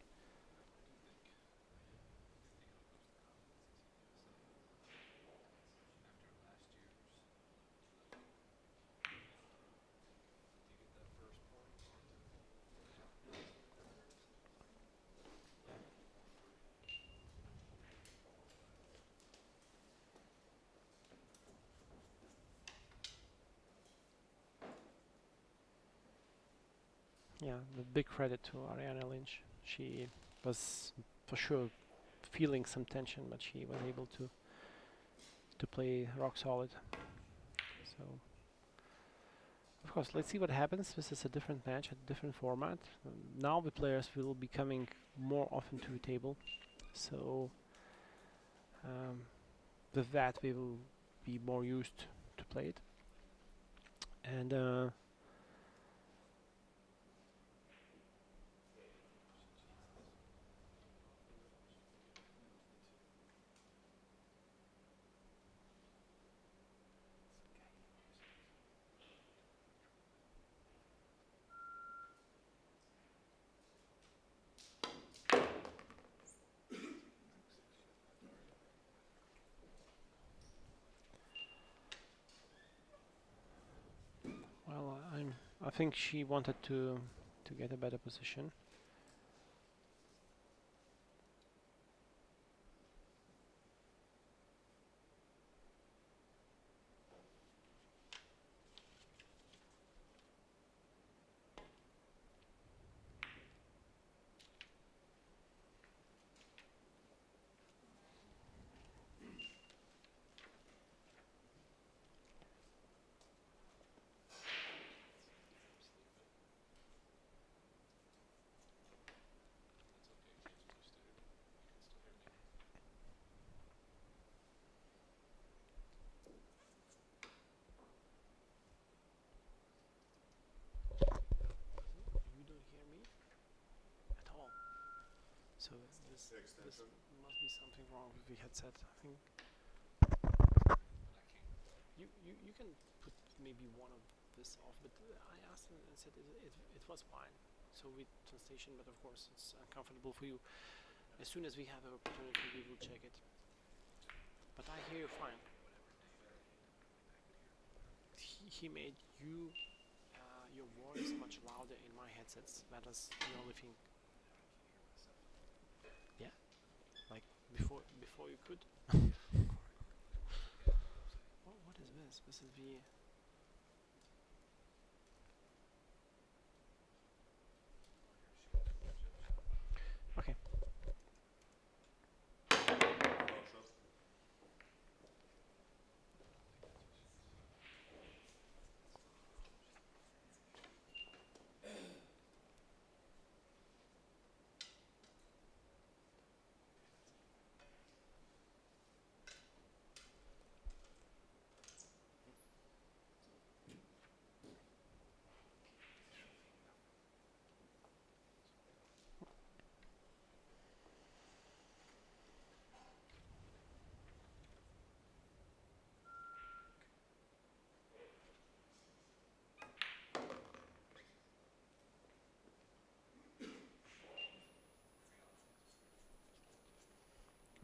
Yeah, the big credit to Ariana Lynch. She was for sure feeling some tension, but she was able to play rock solid. So, of course, let's see what happens. This is a different match, a different format. Now the players will be coming more often to the table, so with that we will be more used to play it. And well, I think she wanted to get a better position. You don't hear me at all. So this must be something wrong with the headset. I think you can put maybe one of this off, but I asked him and said it was fine. So with translation, but of course it's uncomfortable for you. As soon as we have an opportunity, we will check it. But I hear you fine. He made your voice much louder in my headsets. That is the only thing. Yeah, like before you could. What is this? This is the. Okay.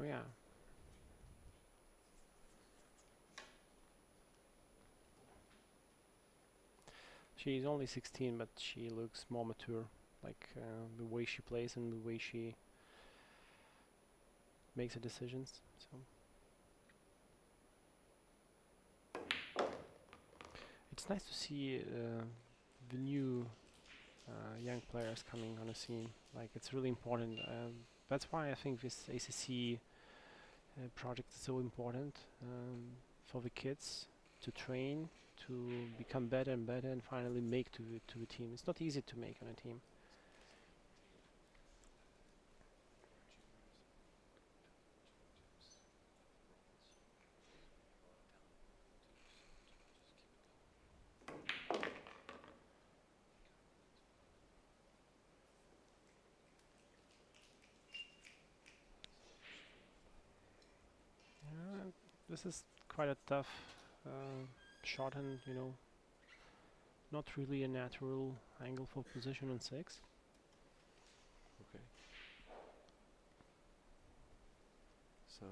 Oh yeah. She's only 16, but she looks more mature. Like the way she plays and the way she makes her decisions. So it's nice to see the new young players coming on the scene. Like it's really important. That's why I think this ACC project is so important for the kids to train, to become better and better, and finally make to the team. It's not easy to make on a team. This is quite a tough shot, and not really a natural angle for position on 6. Okay. So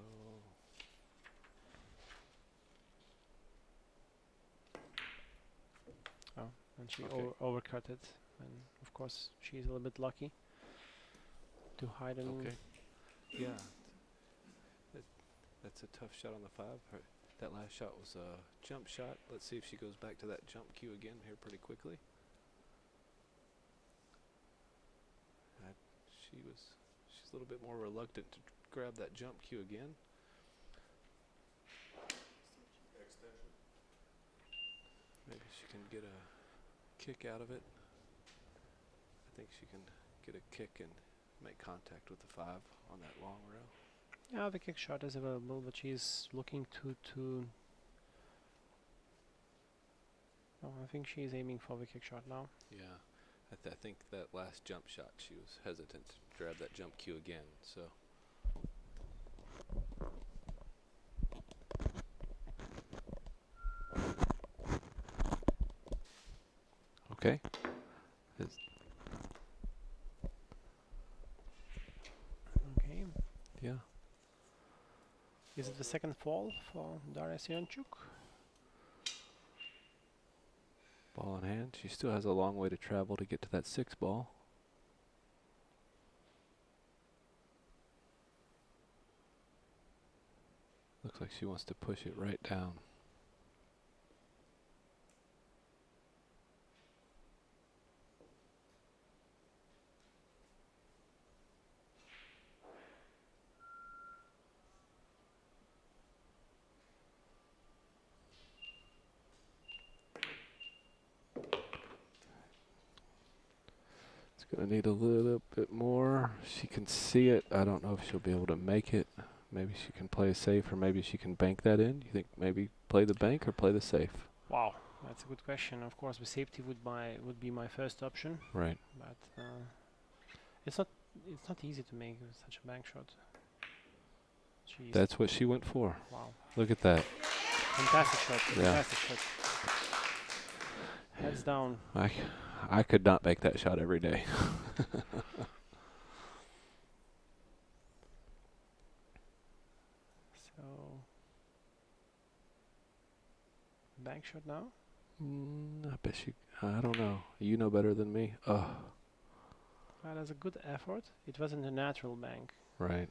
Oh, and she Okay. overcut it, and of course she's a little bit lucky to hide an. okay. Yeah. That's a tough shot on the 5. That last shot was a jump shot. Let's see if she goes back to that jump cue again here pretty quickly. She's a little bit more reluctant to grab that jump cue again. Maybe she can get a kick out of it. I think she can get a kick and make contact with the 5 on that long rail. Yeah, the kick shot is available, but she's looking to. Oh, I think she's aiming for the kick shot now. Yeah, I think that last jump shot she was hesitant to grab that jump cue again. So okay. Okay. Yeah. Is it the second fall for Daria Siranchuk? Ball in hand. She still has a long way to travel to get to that 6 ball. Looks like she wants to push it right down. It's going to need a little bit more. She can see it. I don't know if she'll be able to make it. Maybe she can play safe, or maybe she can bank that in. You think maybe play the bank or play the safe? Wow, that's a good question. Of course, the safety would be my first option, Right. but it's not easy to make such a bank shot. Jeez. That's what she went for. Wow, Look at that. fantastic shot! Yeah. Fantastic shot. Heads down. I could not make that shot every day. So bank shot now. I bet she. I don't know. You know better than me. Oh, That is a good effort. It wasn't a natural bank, right.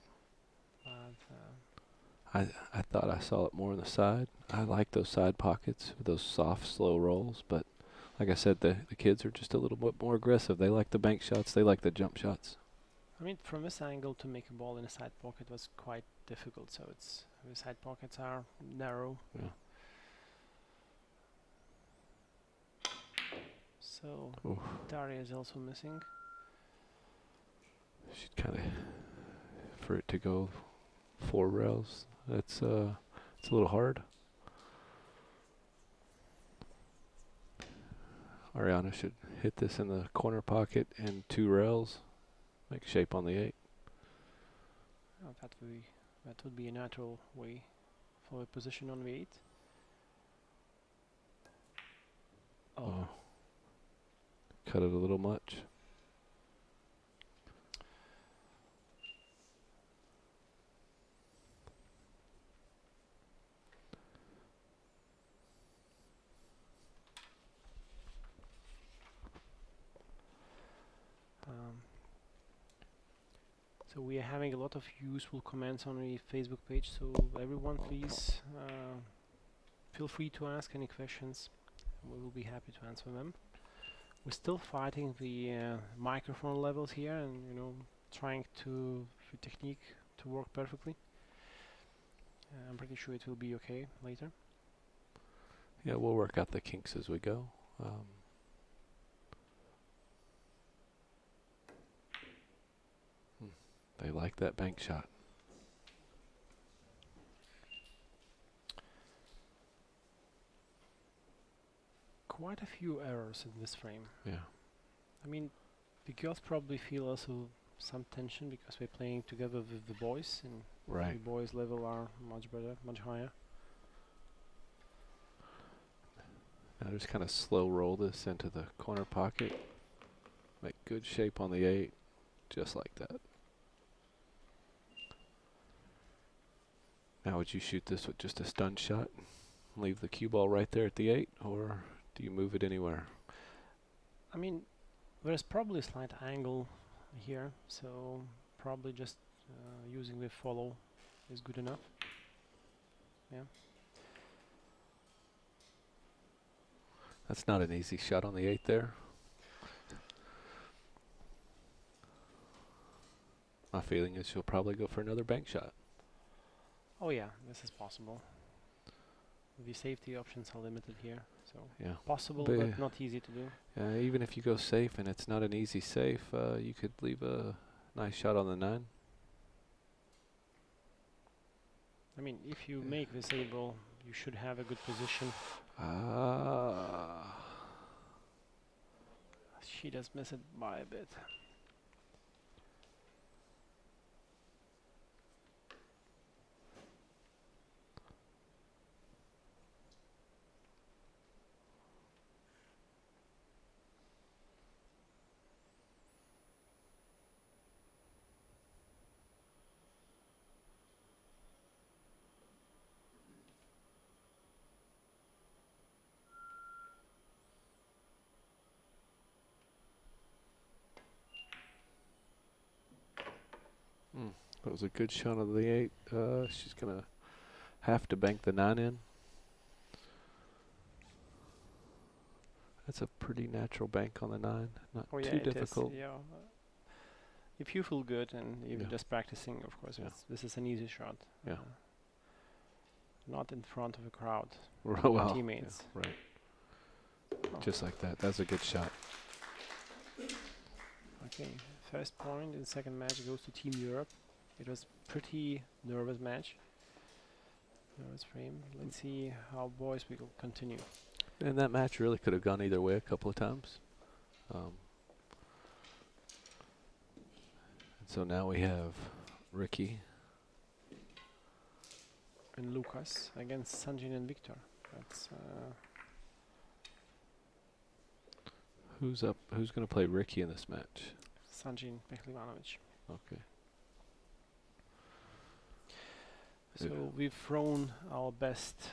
but I thought I saw it more on the side. I like those side pockets with those soft, slow rolls. But like I said, the kids are just a little bit more aggressive. They like the bank shots. They like the jump shots. I mean, from this angle to make a ball in a side pocket was quite difficult. So the side pockets are narrow. Yeah. So Oof. Daria is also missing. She'd kind of, for it to go 4 rails, it's a little hard. Ariana should hit this in the corner pocket and 2 rails, make shape on the 8. Oh, that would be a natural way for a position on the 8. Oh, Cut it a little much. so we are having a lot of useful comments on the Facebook page. So everyone, please feel free to ask any questions. We will be happy to answer them. We're still fighting the microphone levels here, and trying to the technique to work perfectly. I'm pretty sure it will be okay later. Yeah, we'll work out the kinks as we go. They like that bank shot. Quite a few errors in this frame. Yeah. I mean, the girls probably feel also some tension because we're playing together with the boys, and Right. the boys' level are much better, much higher. Now just kind of slow roll this into the corner pocket. Make good shape on the 8, just like that. Now would you shoot this with just a stun shot? Leave the cue ball right there at the 8, or do you move it anywhere? I mean, there's probably a slight angle here, so probably just using the follow is good enough. Yeah. That's not an easy shot on the 8 there. My feeling is she'll probably go for another bank shot. Oh yeah, this is possible. The safety options are limited here, so Yeah. possible But but not easy to do. Even if you go safe and it's not an easy safe, you could leave a nice shot on the 9. I mean, if you make this able, you should have a good position. She does miss it by a bit. That was a good shot on the 8. She's going to have to bank the 9 in. That's a pretty natural bank on the 9. Not Oh yeah, too it is, difficult. yeah. If you feel good and you're Yeah. just practicing, of course, Yeah. this is an easy shot. Yeah. Not in front of a crowd. Well, Teammates. yeah, right. Oh. Just like that. That's a good shot. Okay, first point in second match goes to Team Europe. It was pretty nervous match. Nervous frame. Let's see how boys will continue. And that match really could have gone either way a couple of times. And so now we have Ricky. And Lucas against Sanjin and Victor. That's Who's up? Who's going to play Ricky in this match? Sanjin Pehlivanovic. Okay. So we've thrown our best.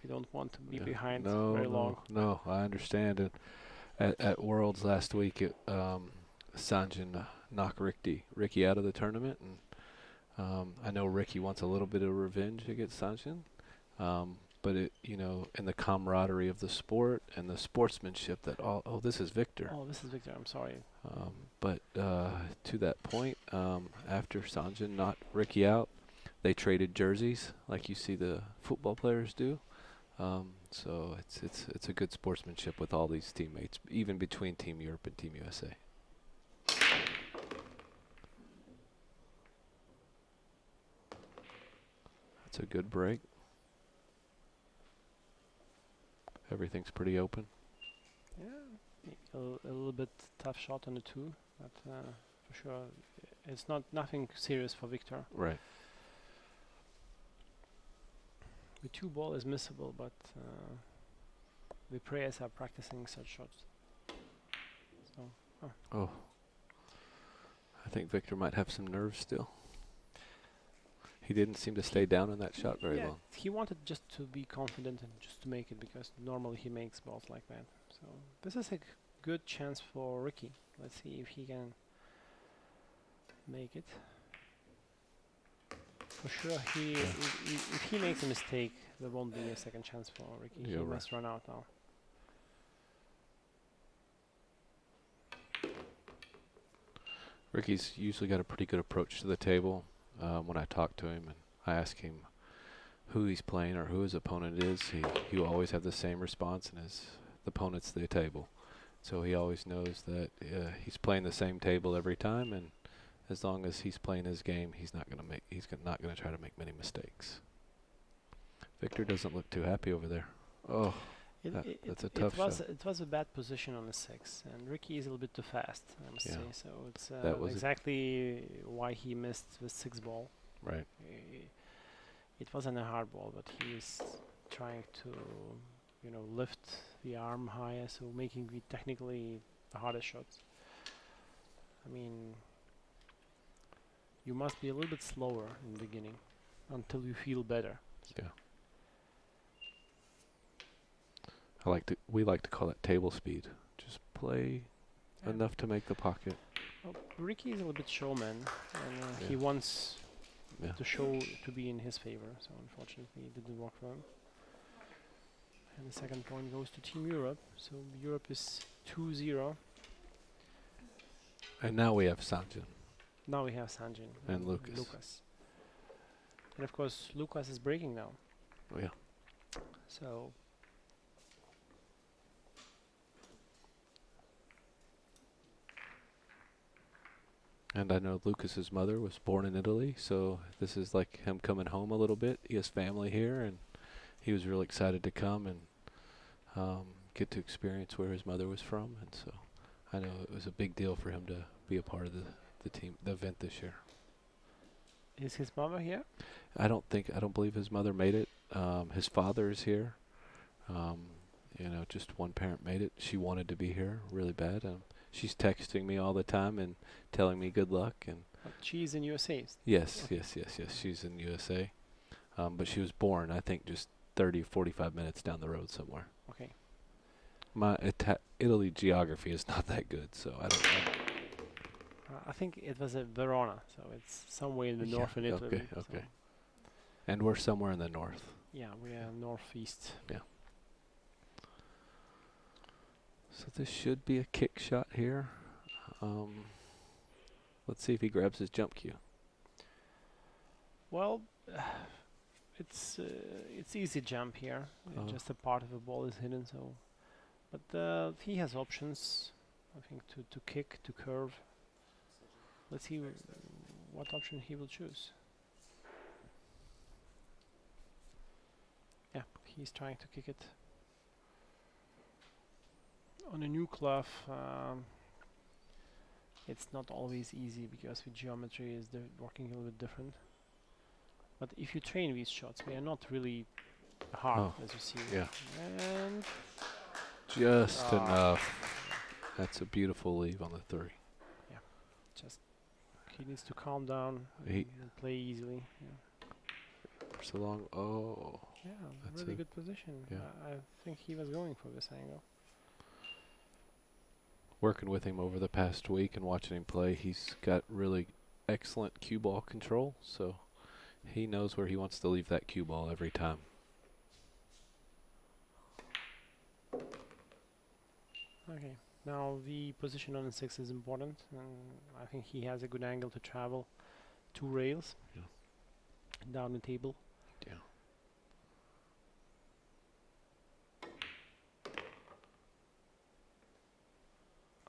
We don't want to be Yeah. behind No, very no, long. No, I understand it. At Worlds last week, Sanjin knocked Ricky out of the tournament, and I know Ricky wants a little bit of revenge against Sanjin, but in the camaraderie of the sport and the sportsmanship that this is Victor. Oh, this is Victor. I'm sorry. But to that point, after Sanjin knocked Ricky out, they traded jerseys like you see the football players do. So it's a good sportsmanship with all these teammates, even between Team Europe and Team USA. That's a good break. Everything's pretty open. Yeah, a little bit tough shot on the 2, but for sure it's nothing serious for Victor. Right. The 2 ball is missable, but the players are practicing such shots. So, Oh. I think Victor might have some nerves still. He didn't seem to stay down in that shot very yeah, long. he wanted just to be confident and just to make it, because normally he makes balls like that. So this is a good chance for Ricky. Let's see if he can make it. For sure, if he makes a mistake, there won't be a second chance for Ricky. Yeah, He right. must run out now. Ricky's usually got a pretty good approach to the table. When I talk to him and I ask him who he's playing or who his opponent is, he will always have the same response, and his opponent's the table. So he always knows that he's playing the same table every time, and as long as he's playing his game, he's not going to try to make many mistakes. Victor doesn't look too happy over there. Oh, that's a tough shot. It was a bad position on the 6, and Ricky is a little bit too fast, I must Yeah. say. So it's That was exactly why he missed the 6 ball. Right. It wasn't a hard ball, but he is trying to lift the arm higher, so making the technically the hardest shots. I mean, you must be a little bit slower in the beginning until you feel better. Yeah. We like to call that table speed. Just play Yeah. enough to make the pocket. Well, Ricky is a little bit showman, and he Yeah. wants Yeah. the show to be in his favor. So unfortunately, it didn't work for him. And the second point goes to Team Europe. So Europe is 2-0. And now we have Sanjin. Now we have Sanjin And Lucas. And of course, Lucas is breaking now. Oh, yeah. So And I know Lucas's mother was born in Italy, so this is like him coming home a little bit. He has family here, and he was really excited to come and get to experience where his mother was from. And so I know it was a big deal for him to be a part of the team, the event this year. is his mother here? I don't believe his mother made it. His father is here. Just one parent made it. She wanted to be here really bad. She's texting me all the time and telling me good luck. And She's in USA. yes, Okay. yes. She's in USA. But she was born, I think, just 30, 45 minutes down the road somewhere. Okay. My Italy geography is not that good, so I don't know. I think it was at Verona, so it's somewhere in the Yeah, north in Italy. okay, so okay. And we're somewhere in the north. yeah, we are northeast. So this should be a kick shot here. Let's see if he grabs his jump cue. Well, it's easy jump here. Just a part of the ball is hidden, so. But he has options, I think, to kick, to curve. Let's see what option he will choose. Yeah, he's trying to kick it. On a new club, it's not always easy because the geometry is working a little bit different. But if you train these shots, they are not really hard, as you see. Yeah. And Just enough. That's a beautiful leave on the 3. just he needs to calm down He- and play easily. Yeah, So long. Oh. yeah, That's really a- good position. yeah. I think he was going for this angle. Working with him over the past week and watching him play, he's got really excellent cue ball control, so he knows where he wants to leave that cue ball every time. Okay, now the position on the 6 is important, and I think he has a good angle to travel 2 rails down the table. Yeah.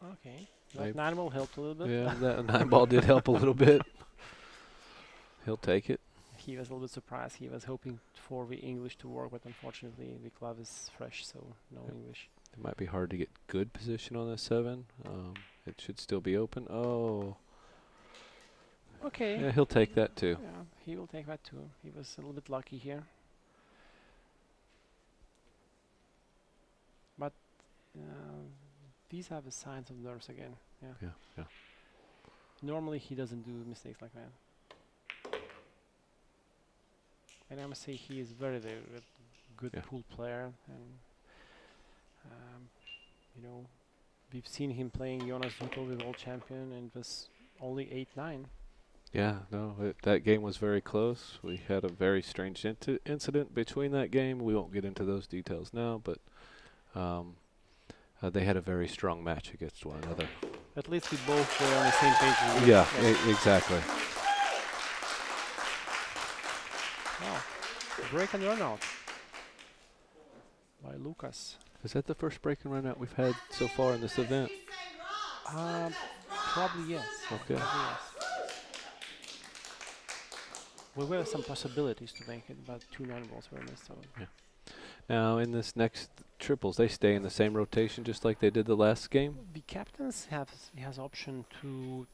Okay, Maybe. that 9 ball helped a little bit. Yeah, that 9 ball did help a little bit. He'll take it. He was a little bit surprised. He was hoping for the English to work, but unfortunately the club is fresh, so no Yep. English. It might be hard to get good position on the 7. It should still be open. Oh. Okay. Yeah, he'll take that too. Yeah, he will take that too. He was a little bit lucky here. But these are the signs of nerves again. Yeah. Yeah. Normally he doesn't do mistakes like that. And I must say he is very, very good Yeah. pool player, and we've seen him playing Jonas Zuto, the world champion, and it was only 8-9. Yeah, no, that game was very close. We had a very strange incident between that game. We won't get into those details now, but they had a very strong match against one another. At least we both were on the same page. Yeah, exactly. Wow. Break and run out by Lucas. Is that the first break and run out we've had so far in this event? Probably yes. Okay. Probably yes. Well, there were some possibilities to make it, but 2 9 balls were missed. So. Now, in this next triples, they stay in the same rotation just like they did the last game? The captains has option to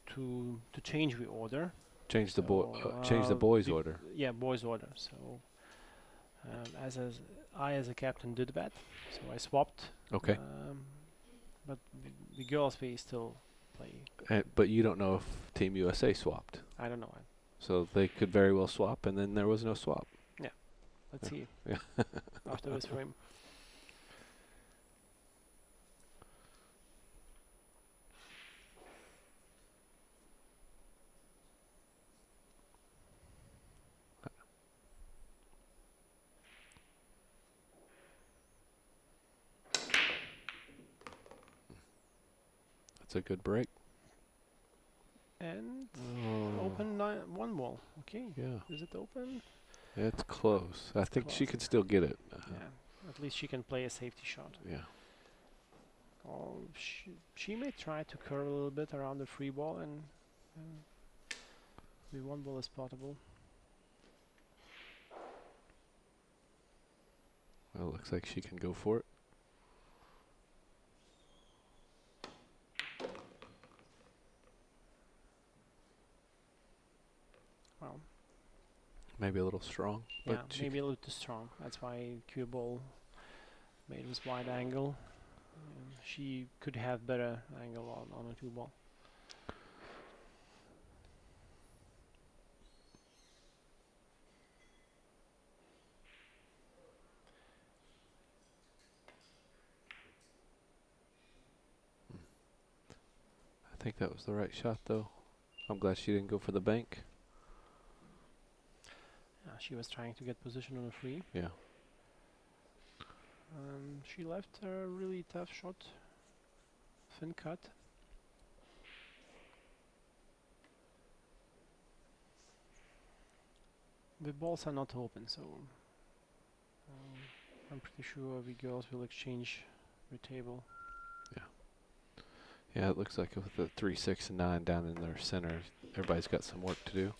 change the order. Change the So, boys' the order. Yeah, boys' order. So, I, as a captain, did that, so I swapped. Okay. But the girls, we still play. But you don't know if Team USA swapped. I don't know. So they could very well swap, and then there was no swap. Let's see. Yeah. After this frame. That's a good break. And Oh. open one wall. Okay. Yeah. Is it open? It's close. I think she close. could still get it. Yeah. At least she can play a safety shot. Yeah. Or she may try to curve a little bit around the free ball, and the one ball is spottable. Well, it looks like she can go for it. Well, Maybe a little strong. yeah, But she maybe a little too strong. That's why cue ball made this wide angle. She could have better angle on a two ball. I think that was the right shot, though. I'm glad she didn't go for the bank. She was trying to get position on a free. Yeah. She left a really tough shot. Thin cut. The balls are not open, so I'm pretty sure the girls will exchange the table. Yeah, it looks like with the 3, 6, and 9 down in their center, everybody's got some work to do.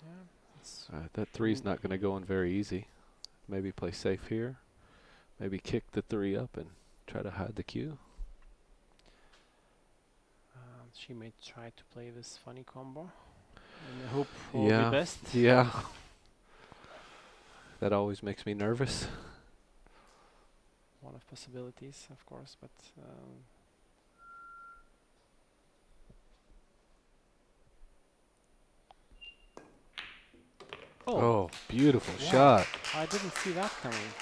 Yeah, it's That 3's not going to go in very easy. Maybe play safe here. Maybe kick the 3 up and try to hide the cue. she may try to play this funny combo and hope for Yeah. the best. Yeah. That always makes me nervous. One of possibilities, of course, but Oh, beautiful Wow. shot. I didn't see that coming.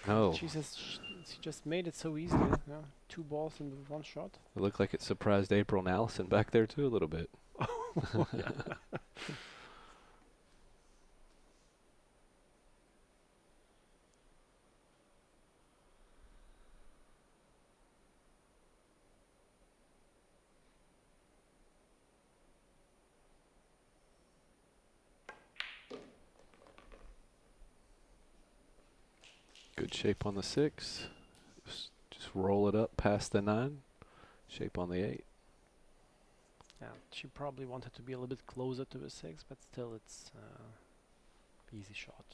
No. She just made it so easily. Yeah, 2 balls in one shot. It looked like it surprised April and Allison back there too a little bit. Good shape on the 6. Just roll it up past the 9. Shape on the 8. Yeah, she probably wanted to be a little bit closer to the 6, but still it's easy shot.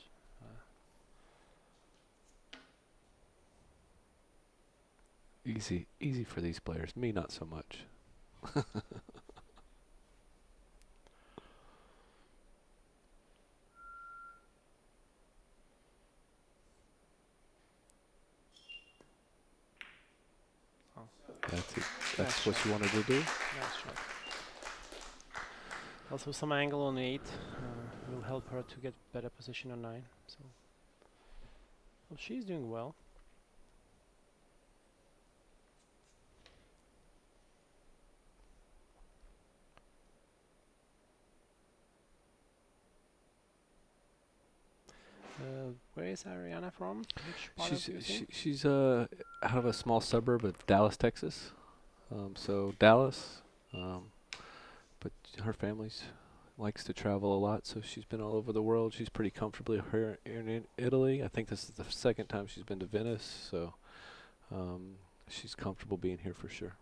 Easy for these players. Me, not so much. Oh. That's it. Nice That's what shot. you wanted to do. Nice shot. Also, some angle on the 8 will help her to get better position on 9. So, well, she's doing well. Where is Ariana from? Which part of USA? She's out of a small suburb of Dallas, Texas. So Dallas, but her family's likes to travel a lot, so she's been all over the world. She's pretty comfortably here in Italy. I think this is the second time she's been to Venice, so she's comfortable being here for sure.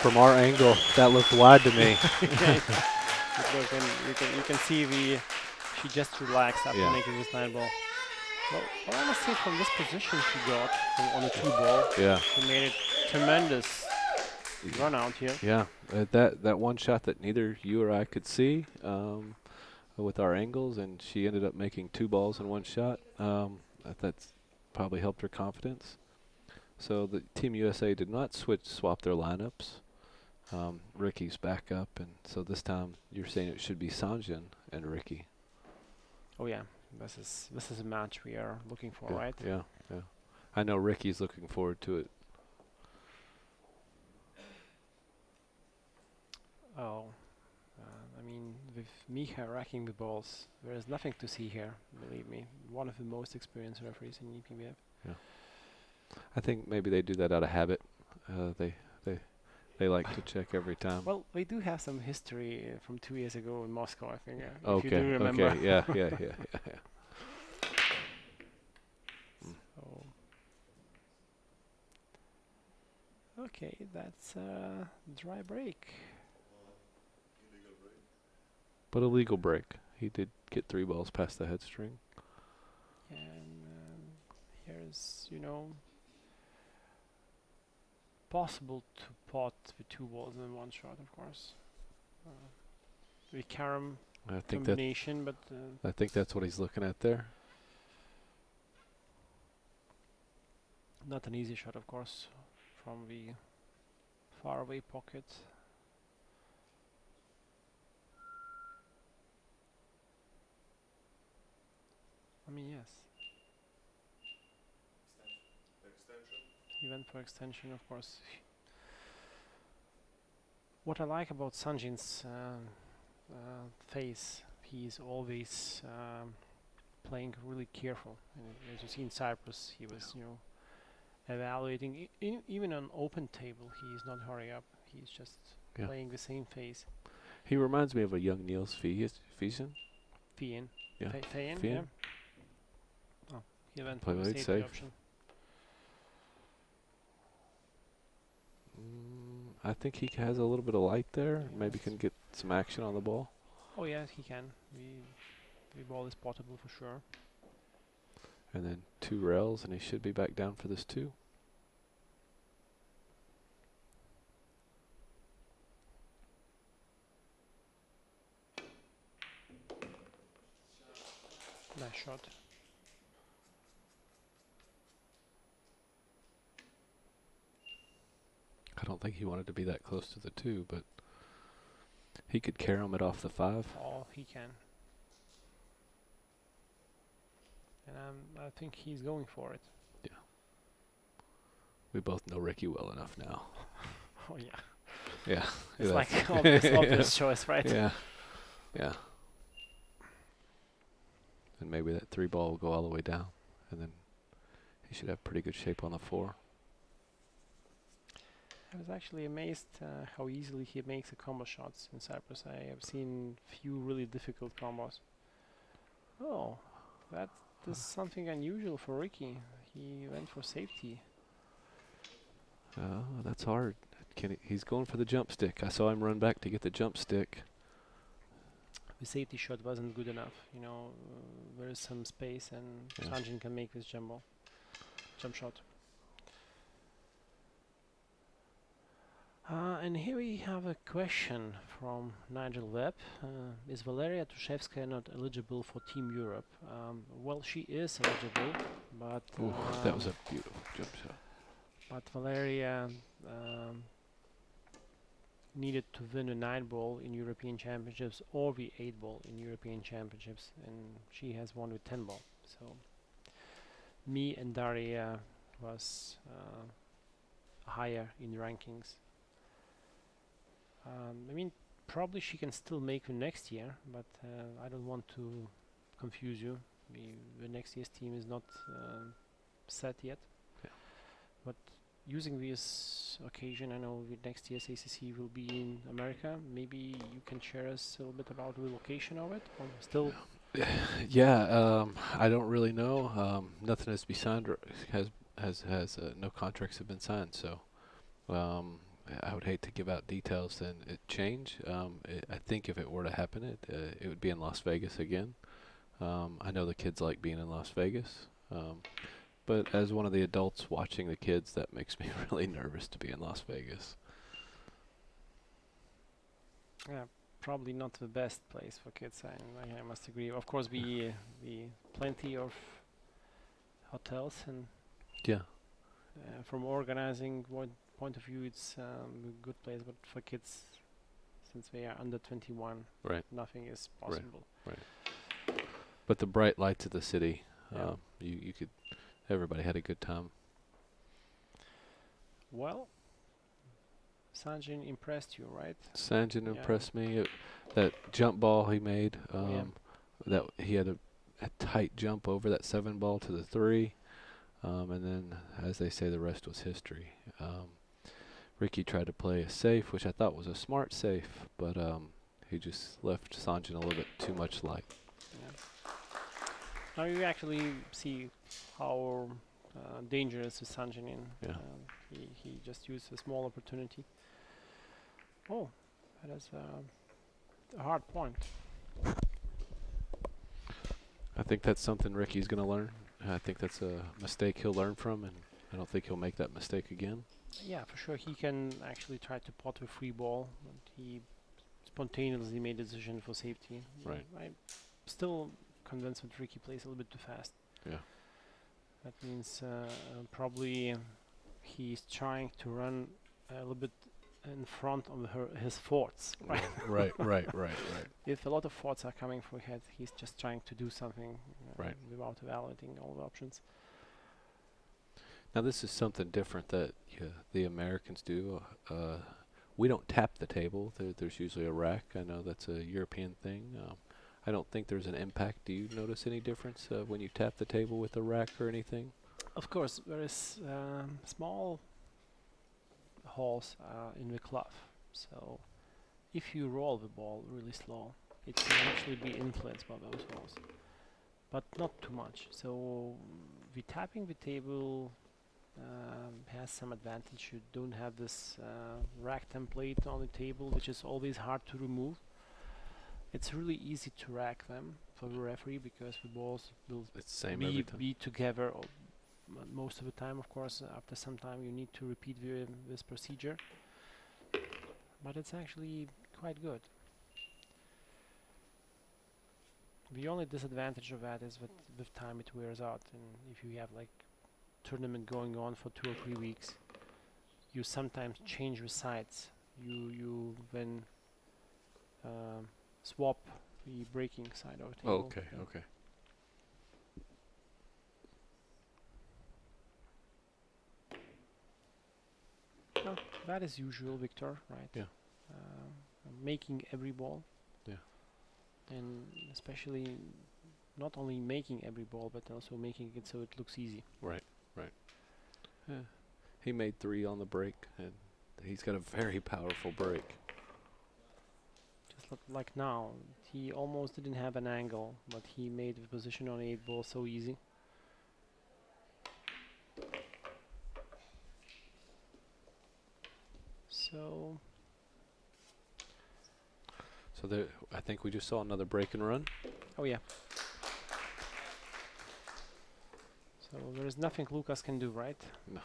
From our angle, that looked wide to me. You can see she just relaxed after Yeah. making this 9 ball. Well, I must say from this position she got on the 2 ball, Yeah. she made a tremendous run out here. Yeah, that one shot that neither you or I could see with our angles, and she ended up making 2 balls in 1 shot. That's probably helped her confidence. So the Team USA did not swap their lineups. Ricky's back up, and so this time you're saying it should be Sanjin and Ricky. Oh yeah, this is a match we are looking for, Yeah, right? Yeah, yeah. I know Ricky's looking forward to it. Oh, I mean, with Micha racking the balls, there is nothing to see here. Believe me, one of the most experienced referees in EPBF. Yeah. I think maybe they do that out of habit. They like to check every time. Well, we do have some history from 2 years ago in Moscow, I think. If Okay. you do remember. Okay. Yeah. So, okay, that's dry break. But a legal break. He did get 3 balls past the head string. And here's, possible to pot with 2 balls in 1 shot, of course. The carom I think combination, but that's what he's looking at there. not an easy shot, of course, from the faraway pocket. I mean, yes. He went for extension, of course. What I like about Sanjin's face, he's always playing really careful. And as you see in Cyprus, he was, evaluating. Even on open table, he's not hurrying up. He's just playing the same face. He reminds me of a young Niels Fiesen. Fien. Yeah. Fien, Fien. yeah. Oh, he went Play for the very safety safe. option. I think he has a little bit of light there. Maybe can get some action on the ball. Oh yeah, he can. The ball is potable for sure. And then 2 rails, and he should be back down for this 2. Nice shot. I don't think he wanted to be that close to the 2, but he could carom it off the 5. Oh, he can. And I think he's going for it. Yeah. We both know Ricky well enough now. Oh yeah. Yeah. It's that's- like obvious choice, right? Yeah. Yeah. And maybe that 3 ball will go all the way down, and then he should have pretty good shape on the 4. I was actually amazed how easily he makes the combo shots in Cyprus. I have seen few really difficult combos. Oh, that is something unusual for Ricky. He went for safety. That's hard. He's going for the jump stick. I saw him run back to get the jump stick. The safety shot wasn't good enough. There is some space, and Sanjin can make this jump shot. And here we have a question from Nigel Webb. Is Valeria Tushevskaya not eligible for Team Europe? Well, she is eligible, but That was a beautiful jump shot. but Valeria needed to win a 9-ball in European Championships or the 8-ball in European Championships, and she has won with 10-ball. So me and Daria was higher in rankings. I mean, probably she can still make the next year, but I don't want to confuse you. The next year's team is not set yet. Yeah. But using this occasion, I know the next year's ACC will be in America. Maybe you can share us a little bit about the location of it. Or still, Yeah, I don't really know. Nothing has been signed. No contracts have been signed. So I would hate to give out details and it change. I think if it were to happen, it would be in Las Vegas again. I know the kids like being in Las Vegas. But as one of the adults watching the kids, that makes me really nervous to be in Las Vegas. Yeah, probably not the best place for kids. I must agree. Of course, we plenty of hotels, and Yeah, from organizing point of view, it's a good place. But for kids, since they are under 21, right. nothing is possible. But the bright lights of the city, Yeah. you could. Everybody had a good time. Well, Sanjin impressed you, right? Sanjin Yeah. impressed me. That jump ball he made, Yeah. that he had a tight jump over that 7 ball to the 3, and then, as they say, the rest was history. Ricky tried to play a safe, which I thought was a smart safe, but he just left Sanjin a little bit too much light. Yeah. Now you actually see how dangerous is Sanjin in. Yeah. He just used a small opportunity. Oh, that is a hard point. I think that's something Ricky's going to learn. I think that's a mistake he'll learn from, and I don't think he'll make that mistake again. Yeah, for sure. He can actually try to pot a free ball, but he spontaneously made a decision for safety. Right. I'm still convinced that Ricky plays a little bit too fast. Yeah. That means probably he's trying to run a little bit in front of his thoughts. Right. Right. If a lot of thoughts are coming through his head, he's just trying to do something Right. without evaluating all the options. Now this is something different that the Americans do. We don't tap the table. There's usually a rack. I know that's a European thing. I don't think there's an impact. Do you notice any difference when you tap the table with a rack or anything? Of course, there is small holes in the club. So if you roll the ball really slow, it can actually be influenced by those holes, but not too much. So the tapping the table has some advantage. You don't have this rack template on the table, which is always hard to remove. It's really easy to rack them for the referee because the balls will It's the same every time. be together most of the time. Of course, after some time you need to repeat this procedure, but it's actually quite good. The only disadvantage of that is that with time it wears out, and if you have like tournament going on for 2 or 3 weeks, you sometimes change the sides. You then swap the breaking side of the table. Okay. Yeah. Okay. Well, that is usual, Victor, right? Yeah. Making every ball. Yeah. And especially not only making every ball, but also making it so it looks easy. Right. Yeah. He made 3 on the break, and he's got a very powerful break. Just like now, he almost didn't have an angle, but he made the position on 8 ball so easy. So So I think we just saw another break and run. oh yeah. So there is nothing Lucas can do, right? No.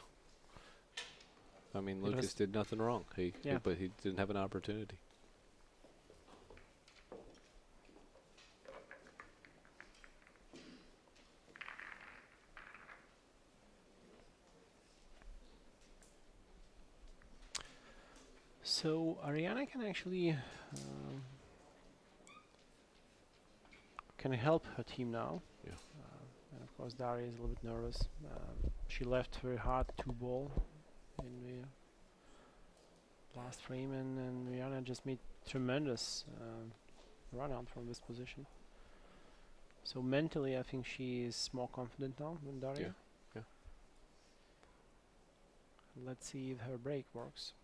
I mean, It Lucas was- did nothing wrong. Yeah. But he didn't have an opportunity. So Ariana can actually can help her team now. Yeah. And of course Daria is a little bit nervous. She left very hard 2 ball in the last frame, and Ariana just made tremendous run out from this position. So mentally I think she is more confident now than Daria. Yeah. Let's see if her break works.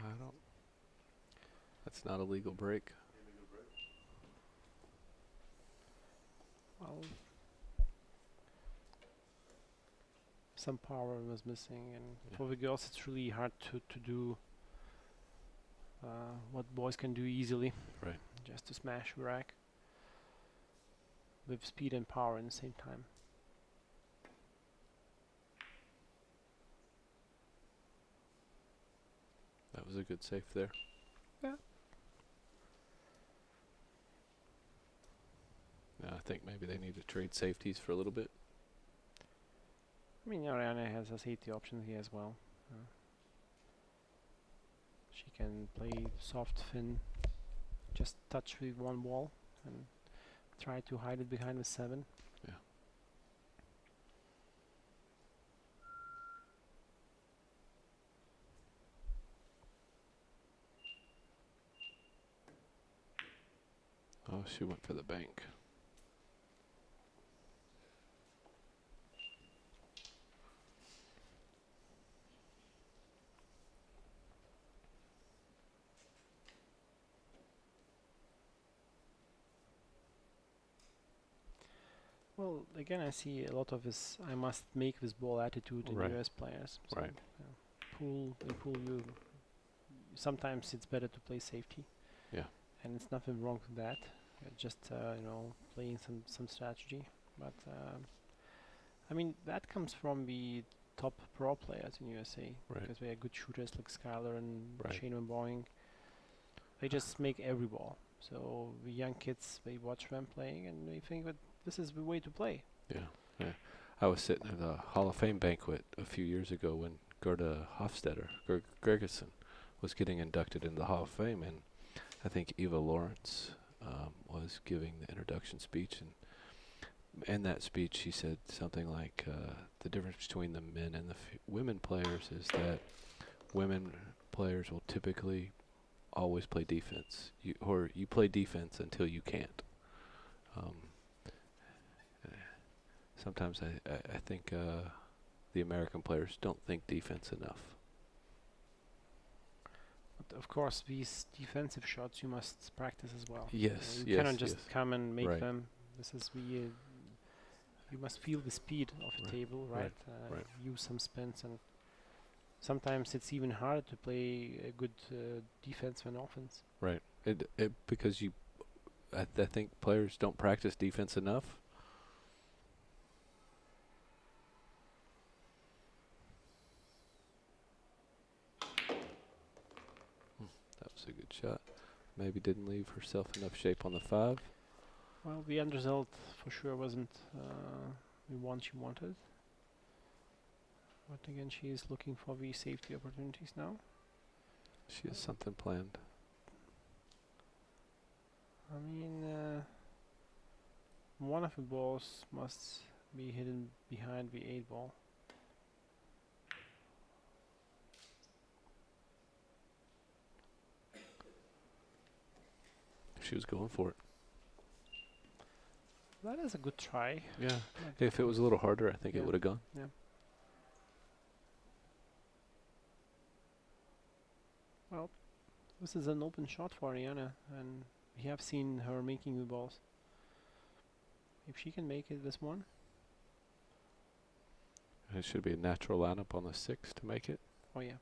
I don't. That's not a legal break. Well, some power was missing, and Yeah. for the girls it's really hard to do what boys can do easily. Right. Just to smash rack with speed and power at the same time. That was a good save there. Yeah. I think maybe they need to trade safeties for a little bit. I mean, Ariana has a safety option here as well. She can play soft fin, just touch with one wall and try to hide it behind the 7. Yeah. Oh, she went for the bank. Well, again, I see a lot of this I must make this ball attitude in Right. US players. So Right. They pull you. Sometimes it's better to play safety. Yeah. And it's nothing wrong with that. Just playing some strategy. But I mean that comes from the top pro players in USA Right. because they are good shooters like Skylar and Right. Shane Van Boeing. They just make every ball. So the young kids they watch them playing and they think that this is the way to play. Yeah. Yeah. I was sitting at a Hall of Fame banquet a few years ago when Gerda Hofstetter, Gregerson, was getting inducted into the Hall of Fame, and I think Eva Lawrence was giving the introduction speech, and in that speech she said something like the difference between the men and the women players is that women players will typically always play defense, you play defense until you can't. Sometimes I think the American players don't think defense enough. But of course, these defensive shots you must practice as well. Yes, You cannot yes, just come and make Right. them. This is you must feel the speed of the Right, table, right, right? right. Use some spins, and sometimes it's even harder to play a good defense than offense. Right. It because I think players don't practice defense enough. That was a good shot. Maybe didn't leave herself enough shape on the 5. Well, the end result for sure wasn't the one she wanted. But again, she is looking for the safety opportunities now. She has something planned. I mean, one of the balls must be hidden behind the 8 ball. She was going for it. That is a good try. Yeah. If it was a little harder, I think it Yeah. would have gone. Yeah. Well, this is an open shot for Ariana, and we have seen her making the balls. If she can make it this one, It should be a natural lineup on the 6 to make it. oh yeah.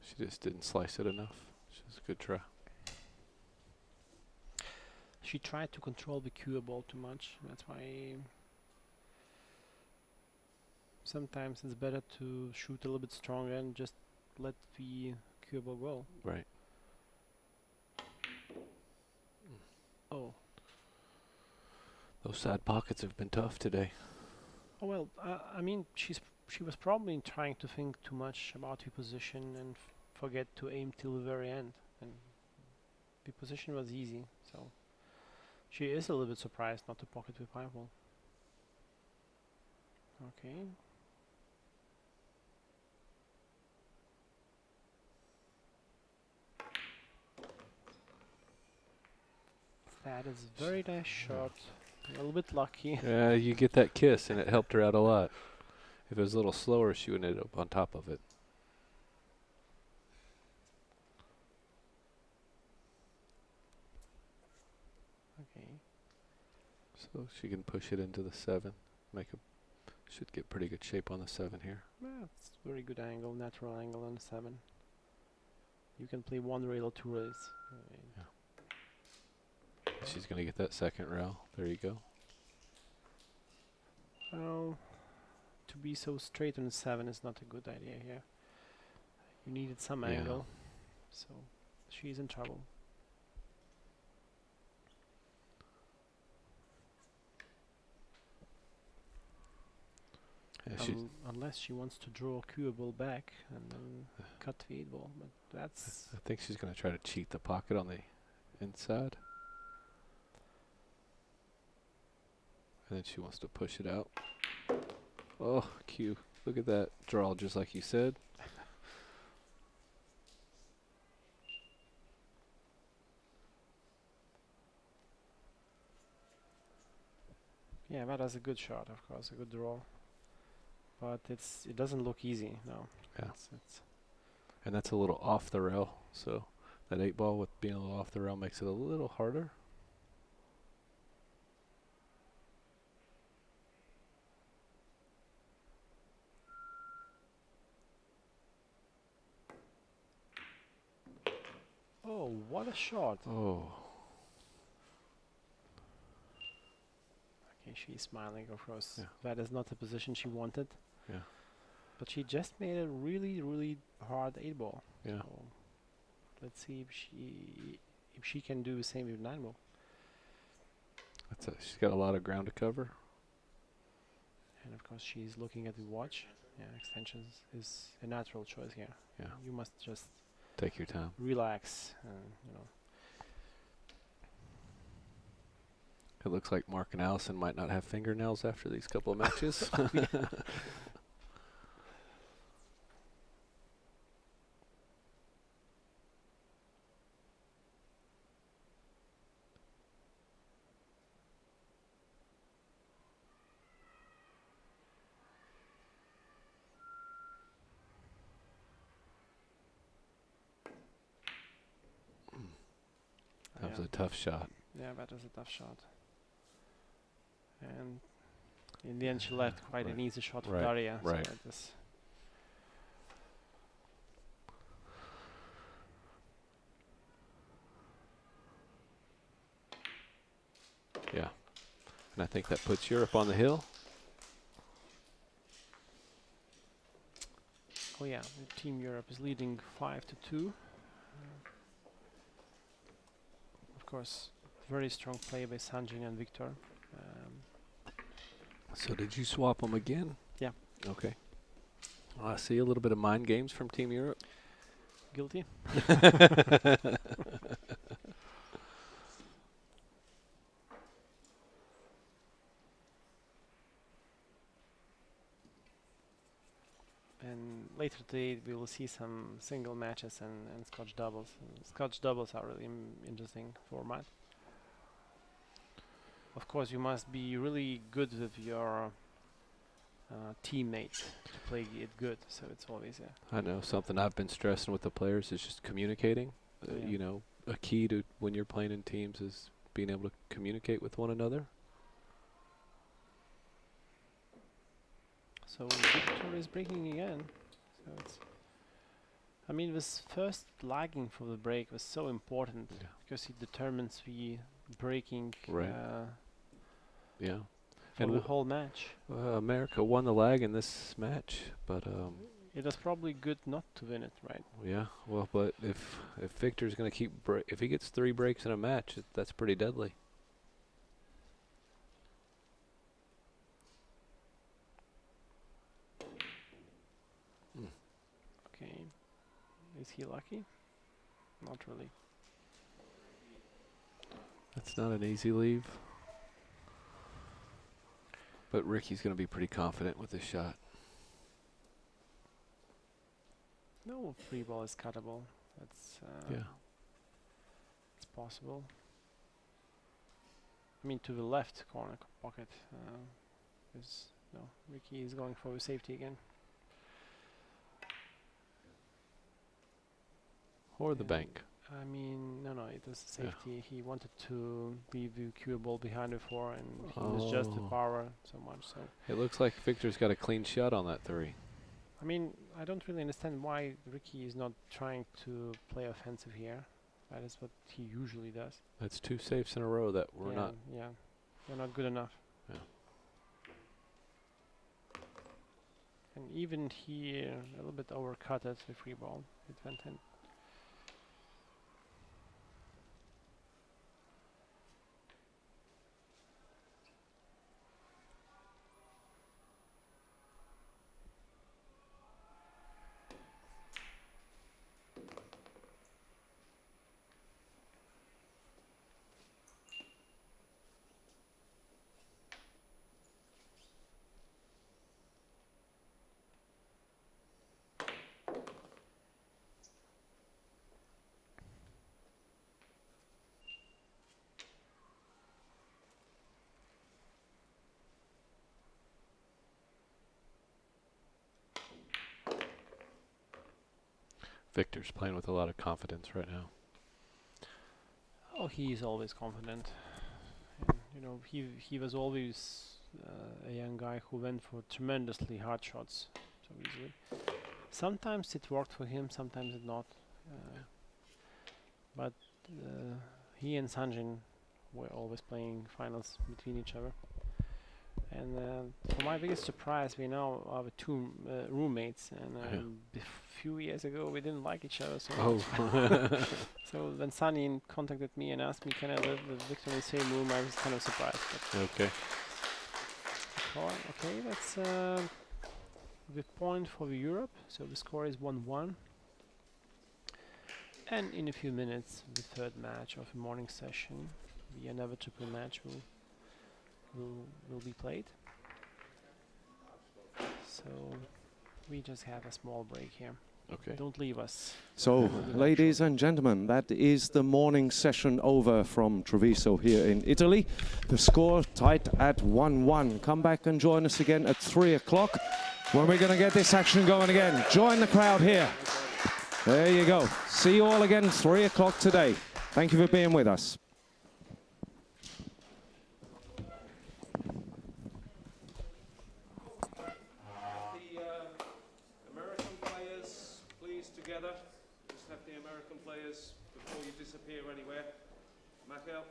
She just didn't slice it enough. She was a good try. She tried to control the cue ball too much. That's why sometimes it's better to shoot a little bit stronger and just let the cue ball go. Right. Oh. Those side pockets have been tough today. Oh well, I mean, she was probably trying to think too much about her position and forget to aim till the very end. And the position was easy, so she is a little bit surprised not to pocket with 5 ball. Okay. That is very nice shot. A little bit lucky. Yeah, you get that kiss, and it helped her out a lot. If it was a little slower, she would end up on top of it. Okay. So she can push it into the 7. should get pretty good shape on the 7 here. Yeah, it's very good angle, natural angle on the 7. You can play 1 rail or 2 rails. She's gonna get that second rail. There you go. Well, to be so straight on the 7 is not a good idea here. You needed some Yeah. angle, so she's in trouble. Yeah, she's Unless she wants to draw a cueable back and then cut the 8 ball, but that's I think she's gonna try to cheat the pocket on the inside. And then she wants to push it out. Oh, cue. Look at that draw, just like you said. yeah, that was a good shot, of course, a good draw. But it doesn't look easy, no. Yeah. It's And that's a little off the rail. So that 8 ball with being a little off the rail makes it a little harder. oh, what a shot! Oh, Okay, she's smiling, of course. Yeah. That is not the position she wanted. yeah, But she just made a really, really hard 8 ball. yeah. So let's see if she can do the same with 9 ball. She's got a lot of ground to cover. And of course she's looking at the watch. Yeah, extensions is a natural choice here. Yeah, You must just take your time. relax and It looks like Mark and Allison might not have fingernails after these couple of matches. That was yeah. a tough shot. Yeah, that was a tough shot. And in the end she left quite an Right. easy shot for Right, Daria. right. So that was Yeah. And I think that puts Europe on the hill. oh yeah, Team Europe is leading 5-2. Of course, very strong play by Sanjin and Victor. So did you swap them again? Yeah. Okay. I see a little bit of mind games from Team Europe. Guilty. And later today we will see some single matches and Scotch doubles. Scotch doubles are really interesting format. Of course, you must be really good with your teammate to play it good. So it's always I know something I've been stressing with the players is just communicating. Yeah. You know, a key to when you're playing in teams is being able to communicate with one another. So Victor is breaking again. So it's. I mean, this first lagging for the break was so important Yeah. because it determines the breaking Right. Yeah. for And the whole match. America won the lag in this match, but It was probably good not to win it, right? yeah. Well, but if Victor's going to keep if he gets 3 breaks in a match, that's pretty deadly. Okay. Is he lucky? Not really. That's not an easy leave. But Ricky's going to be pretty confident with this shot. No, free ball is cuttable. That's Yeah. it's possible. I mean, to the left corner pocket. Is no, Ricky is going for safety again. Or the And, bank. I mean, no, it was safety. He wanted to be the cue ball behind before, and he misjudged the power so much. So It looks like Victor's got a clean shot on that 3. I mean, I don't really understand why Ricky is not trying to play offensive here. That is what he usually does. That's 2 safes in a row that were not. Yeah, they're not good enough. Yeah. And even here, a little bit overcut it, the free ball. It went in. Victor's playing with a lot of confidence right now. Oh, he is always confident. And, you know, he was always a young guy who went for tremendously hard shots so easily. Sometimes it worked for him, sometimes it not. But he and Sanjin were always playing finals between each other. And for my biggest surprise, we now are 2 roommates. And a few years ago, we didn't like each other so much. So when Sunny contacted me and asked me, can I live with Victor in the same room, I was kind of surprised. Okay. Okay, that's the point for Europe. So the score is 1-1. And in a few minutes, the 3rd match of the morning session, the inevitable match will be played. So we just have a small break here. Okay. Don't leave us. So, ladies and gentlemen, that is the morning session over from Treviso here in Italy. The score tied at 1-1. Come back and join us again at 3 o'clock when we're going to get this action going again. Join the crowd here. There you go. See you all again 3 o'clock today. Thank you for being with us. Together, just have the American players before you disappear anywhere. Michael,